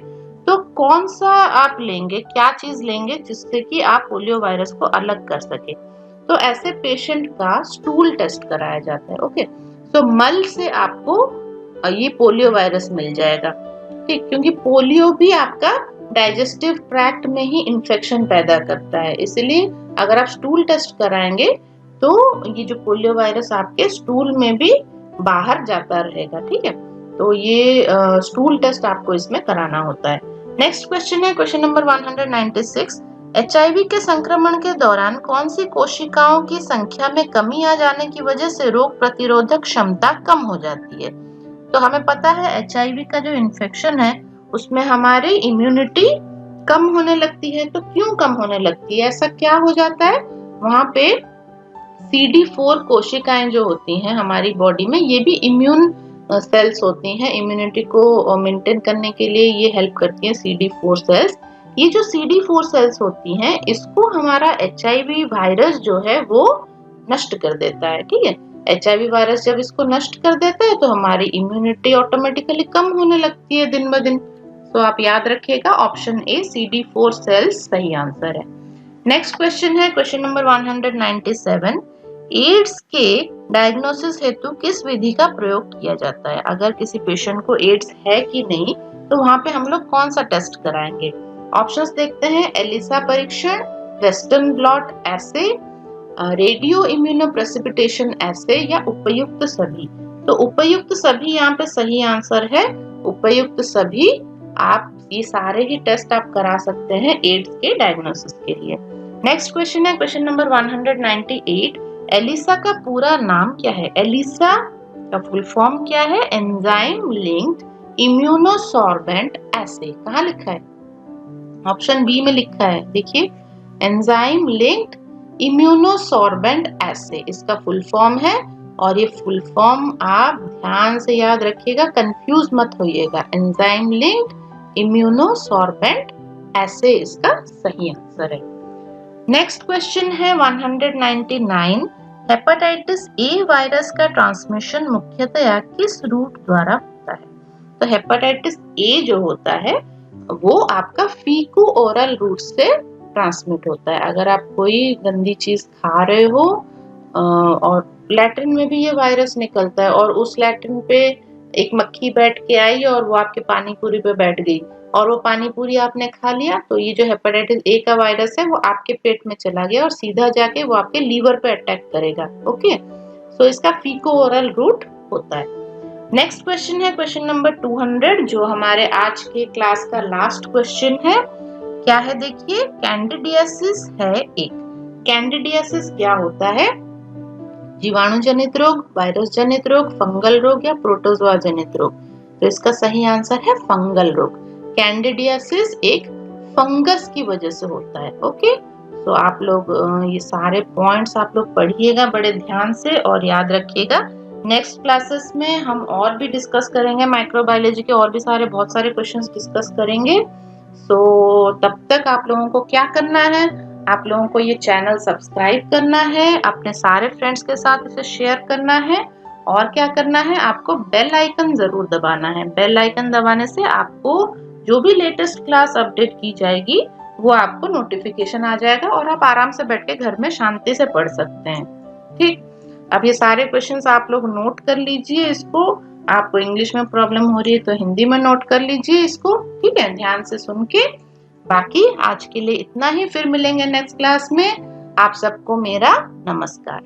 तो कौन सा आप लेंगे, क्या चीज लेंगे जिससे कि आप पोलियो वायरस को अलग कर सके? तो ऐसे पेशेंट का स्टूल टेस्ट कराया जाता है। ओके, तो मल से आपको ये पोलियो वायरस मिल जाएगा। ठीक, क्योंकि पोलियो भी आपका डाइजेस्टिव ट्रैक्ट में ही इंफेक्शन पैदा करता है, इसलिए अगर आप स्टूल टेस्ट कराएंगे तो ये जो पोलियो वायरस आपके स्टूल में भी बाहर जाता रहेगा। ठीक है, तो ये स्टूल टेस्ट आपको इसमें कराना होता है। नेक्स्ट क्वेश्चन है क्वेश्चन नंबर 196। एचआईवी के संक्रमण के दौरान कौन सी कोशिकाओं की संख्या में कमी आ जाने की वजह से रोग प्रतिरोधक क्षमता कम हो जाती है? तो हमें पता है एचआईवी का जो इन्फेक्शन है उसमें हमारी इम्यूनिटी कम होने लगती है। तो क्यों कम होने लगती है, ऐसा क्या हो जाता है? वहां पे CD4 कोशिकाएं जो होती हैं हमारी बॉडी में, ये भी इम्यून सेल्स होती हैं, इम्यूनिटी को मेंटेन करने के लिए ये हेल्प करती हैं CD4 सेल्स। ये जो CD4 सेल्स होती हैं इसको हमारा एचआईवी वायरस जो है वो नष्ट कर देता है। ठीक है, एचआईवी वायरस जब इसको नष्ट कर देता है तो हमारी इम्यूनिटी ऑटोमेटिकली कम होने लगती है दिन ब दिन। तो आप याद रखिएगा ऑप्शन ए CD4 सेल्स सही आंसर है। नेक्स्ट क्वेश्चन है क्वेश्चन नंबर 197। एड्स के डायग्नोसिस हेतु किस विधि का प्रयोग किया जाता है? अगर किसी पेशेंट को एड्स है कि नहीं तो वहां पे हम लोग कौन सा टेस्ट कराएंगे? ऑप्शंस देखते हैं। एलिसा परीक्षण, वेस्टर्न ब्लॉट एसे, रेडियो इम्यूनो प्रेसिपिटेशन एसे या उपयुक्त सभी। तो उपयुक्त सभी यहाँ पे सही आंसर है। उपयुक्त सभी आप ये सारे ही टेस्ट आप करा सकते हैं एड्स के डायग्नोसिस के लिए। नेक्स्ट क्वेश्चन है क्वेश्चन नंबर 198। एलिसा का पूरा नाम क्या है? एलिसा का फुल फॉर्म क्या है? एंजाइम लिंक्ड इम्यूनोसॉर्बेंट एसे। कहाँ लिखा है? ऑप्शन बी में लिखा है, देखिए एंजाइम लिंक्ड इम्यूनोसॉर्बेंट एसे इसका फुल फॉर्म है। और ये फुल फॉर्म आप ध्यान से याद रखिएगा, कंफ्यूज मत होइएगा। एंजाइम लिंक्ड इम्यूनोसॉर्बेंट एसे इसका सही आंसर है। नेक्स्ट क्वेश्चन है 199। हेपेटाइटिस ए वायरस का ट्रांसमिशन मुख्यतया किस रूट द्वारा होता है? तो हेपेटाइटिस ए जो होता है वो आपका फीको ओरल रूट से ट्रांसमिट होता है। अगर आप कोई गंदी चीज खा रहे हो और लैट्रिन में भी ये वायरस निकलता है और उस लैट्रिन पे एक मक्खी बैठ के आई और वो आपके पानी पूरी पे बैठ गई और वो पानी पूरी आपने खा लिया, तो ये जो हेपेटाइटिस ए का वायरस है वो आपके पेट में चला गया और सीधा जाके वो आपके लीवर पे अटैक करेगा। ओके, सो इसका फीको ओरल रूट होता है। नेक्स्ट क्वेश्चन है क्वेश्चन नंबर 200 जो हमारे आज के क्लास का लास्ट क्वेश्चन है। क्या है देखिए, कैंडिडियासिस है एक। कैंडिडियासिस क्या होता है? जीवाणु जनित रोग, वायरस जनित रोग, फंगल रोग या प्रोटोजोआ जनित रोग। तो इसका सही आंसर है फंगल रोग। कैंडिडियासिस एक फंगस की वजह से होता है। ओके, तो आप लोग ये सारे पॉइंट्स आप लोग पढ़िएगा बड़े ध्यान से और याद रखिएगा। नेक्स्ट क्लासेस में हम और भी डिस्कस करेंगे माइक्रोबायोलॉजी के और भी सारे बहुत सारे क्वेश्चंस डिस्कस करेंगे। सो तब तक आप लोगों को क्या करना है, आप लोगों को ये चैनल सब्सक्राइब करना है, अपने सारे फ्रेंड्स के साथ इसे शेयर करना है और क्या करना है, आपको बेल आइकन जरूर दबाना है। बेल आइकन दबाने से आपको जो भी लेटेस्ट क्लास अपडेट की जाएगी वो आपको नोटिफिकेशन आ जाएगा और आप आराम से बैठ के घर में शांति से पढ़ सकते हैं। ठीक, अब ये सारे क्वेश्चंस आप लोग नोट कर लीजिए। इसको आपको इंग्लिश में प्रॉब्लम हो रही है तो हिंदी में नोट कर लीजिए इसको, ठीक है, ध्यान से सुन के। बाकी आज के लिए इतना ही, फिर मिलेंगे नेक्स्ट क्लास में। आप सबको मेरा नमस्कार।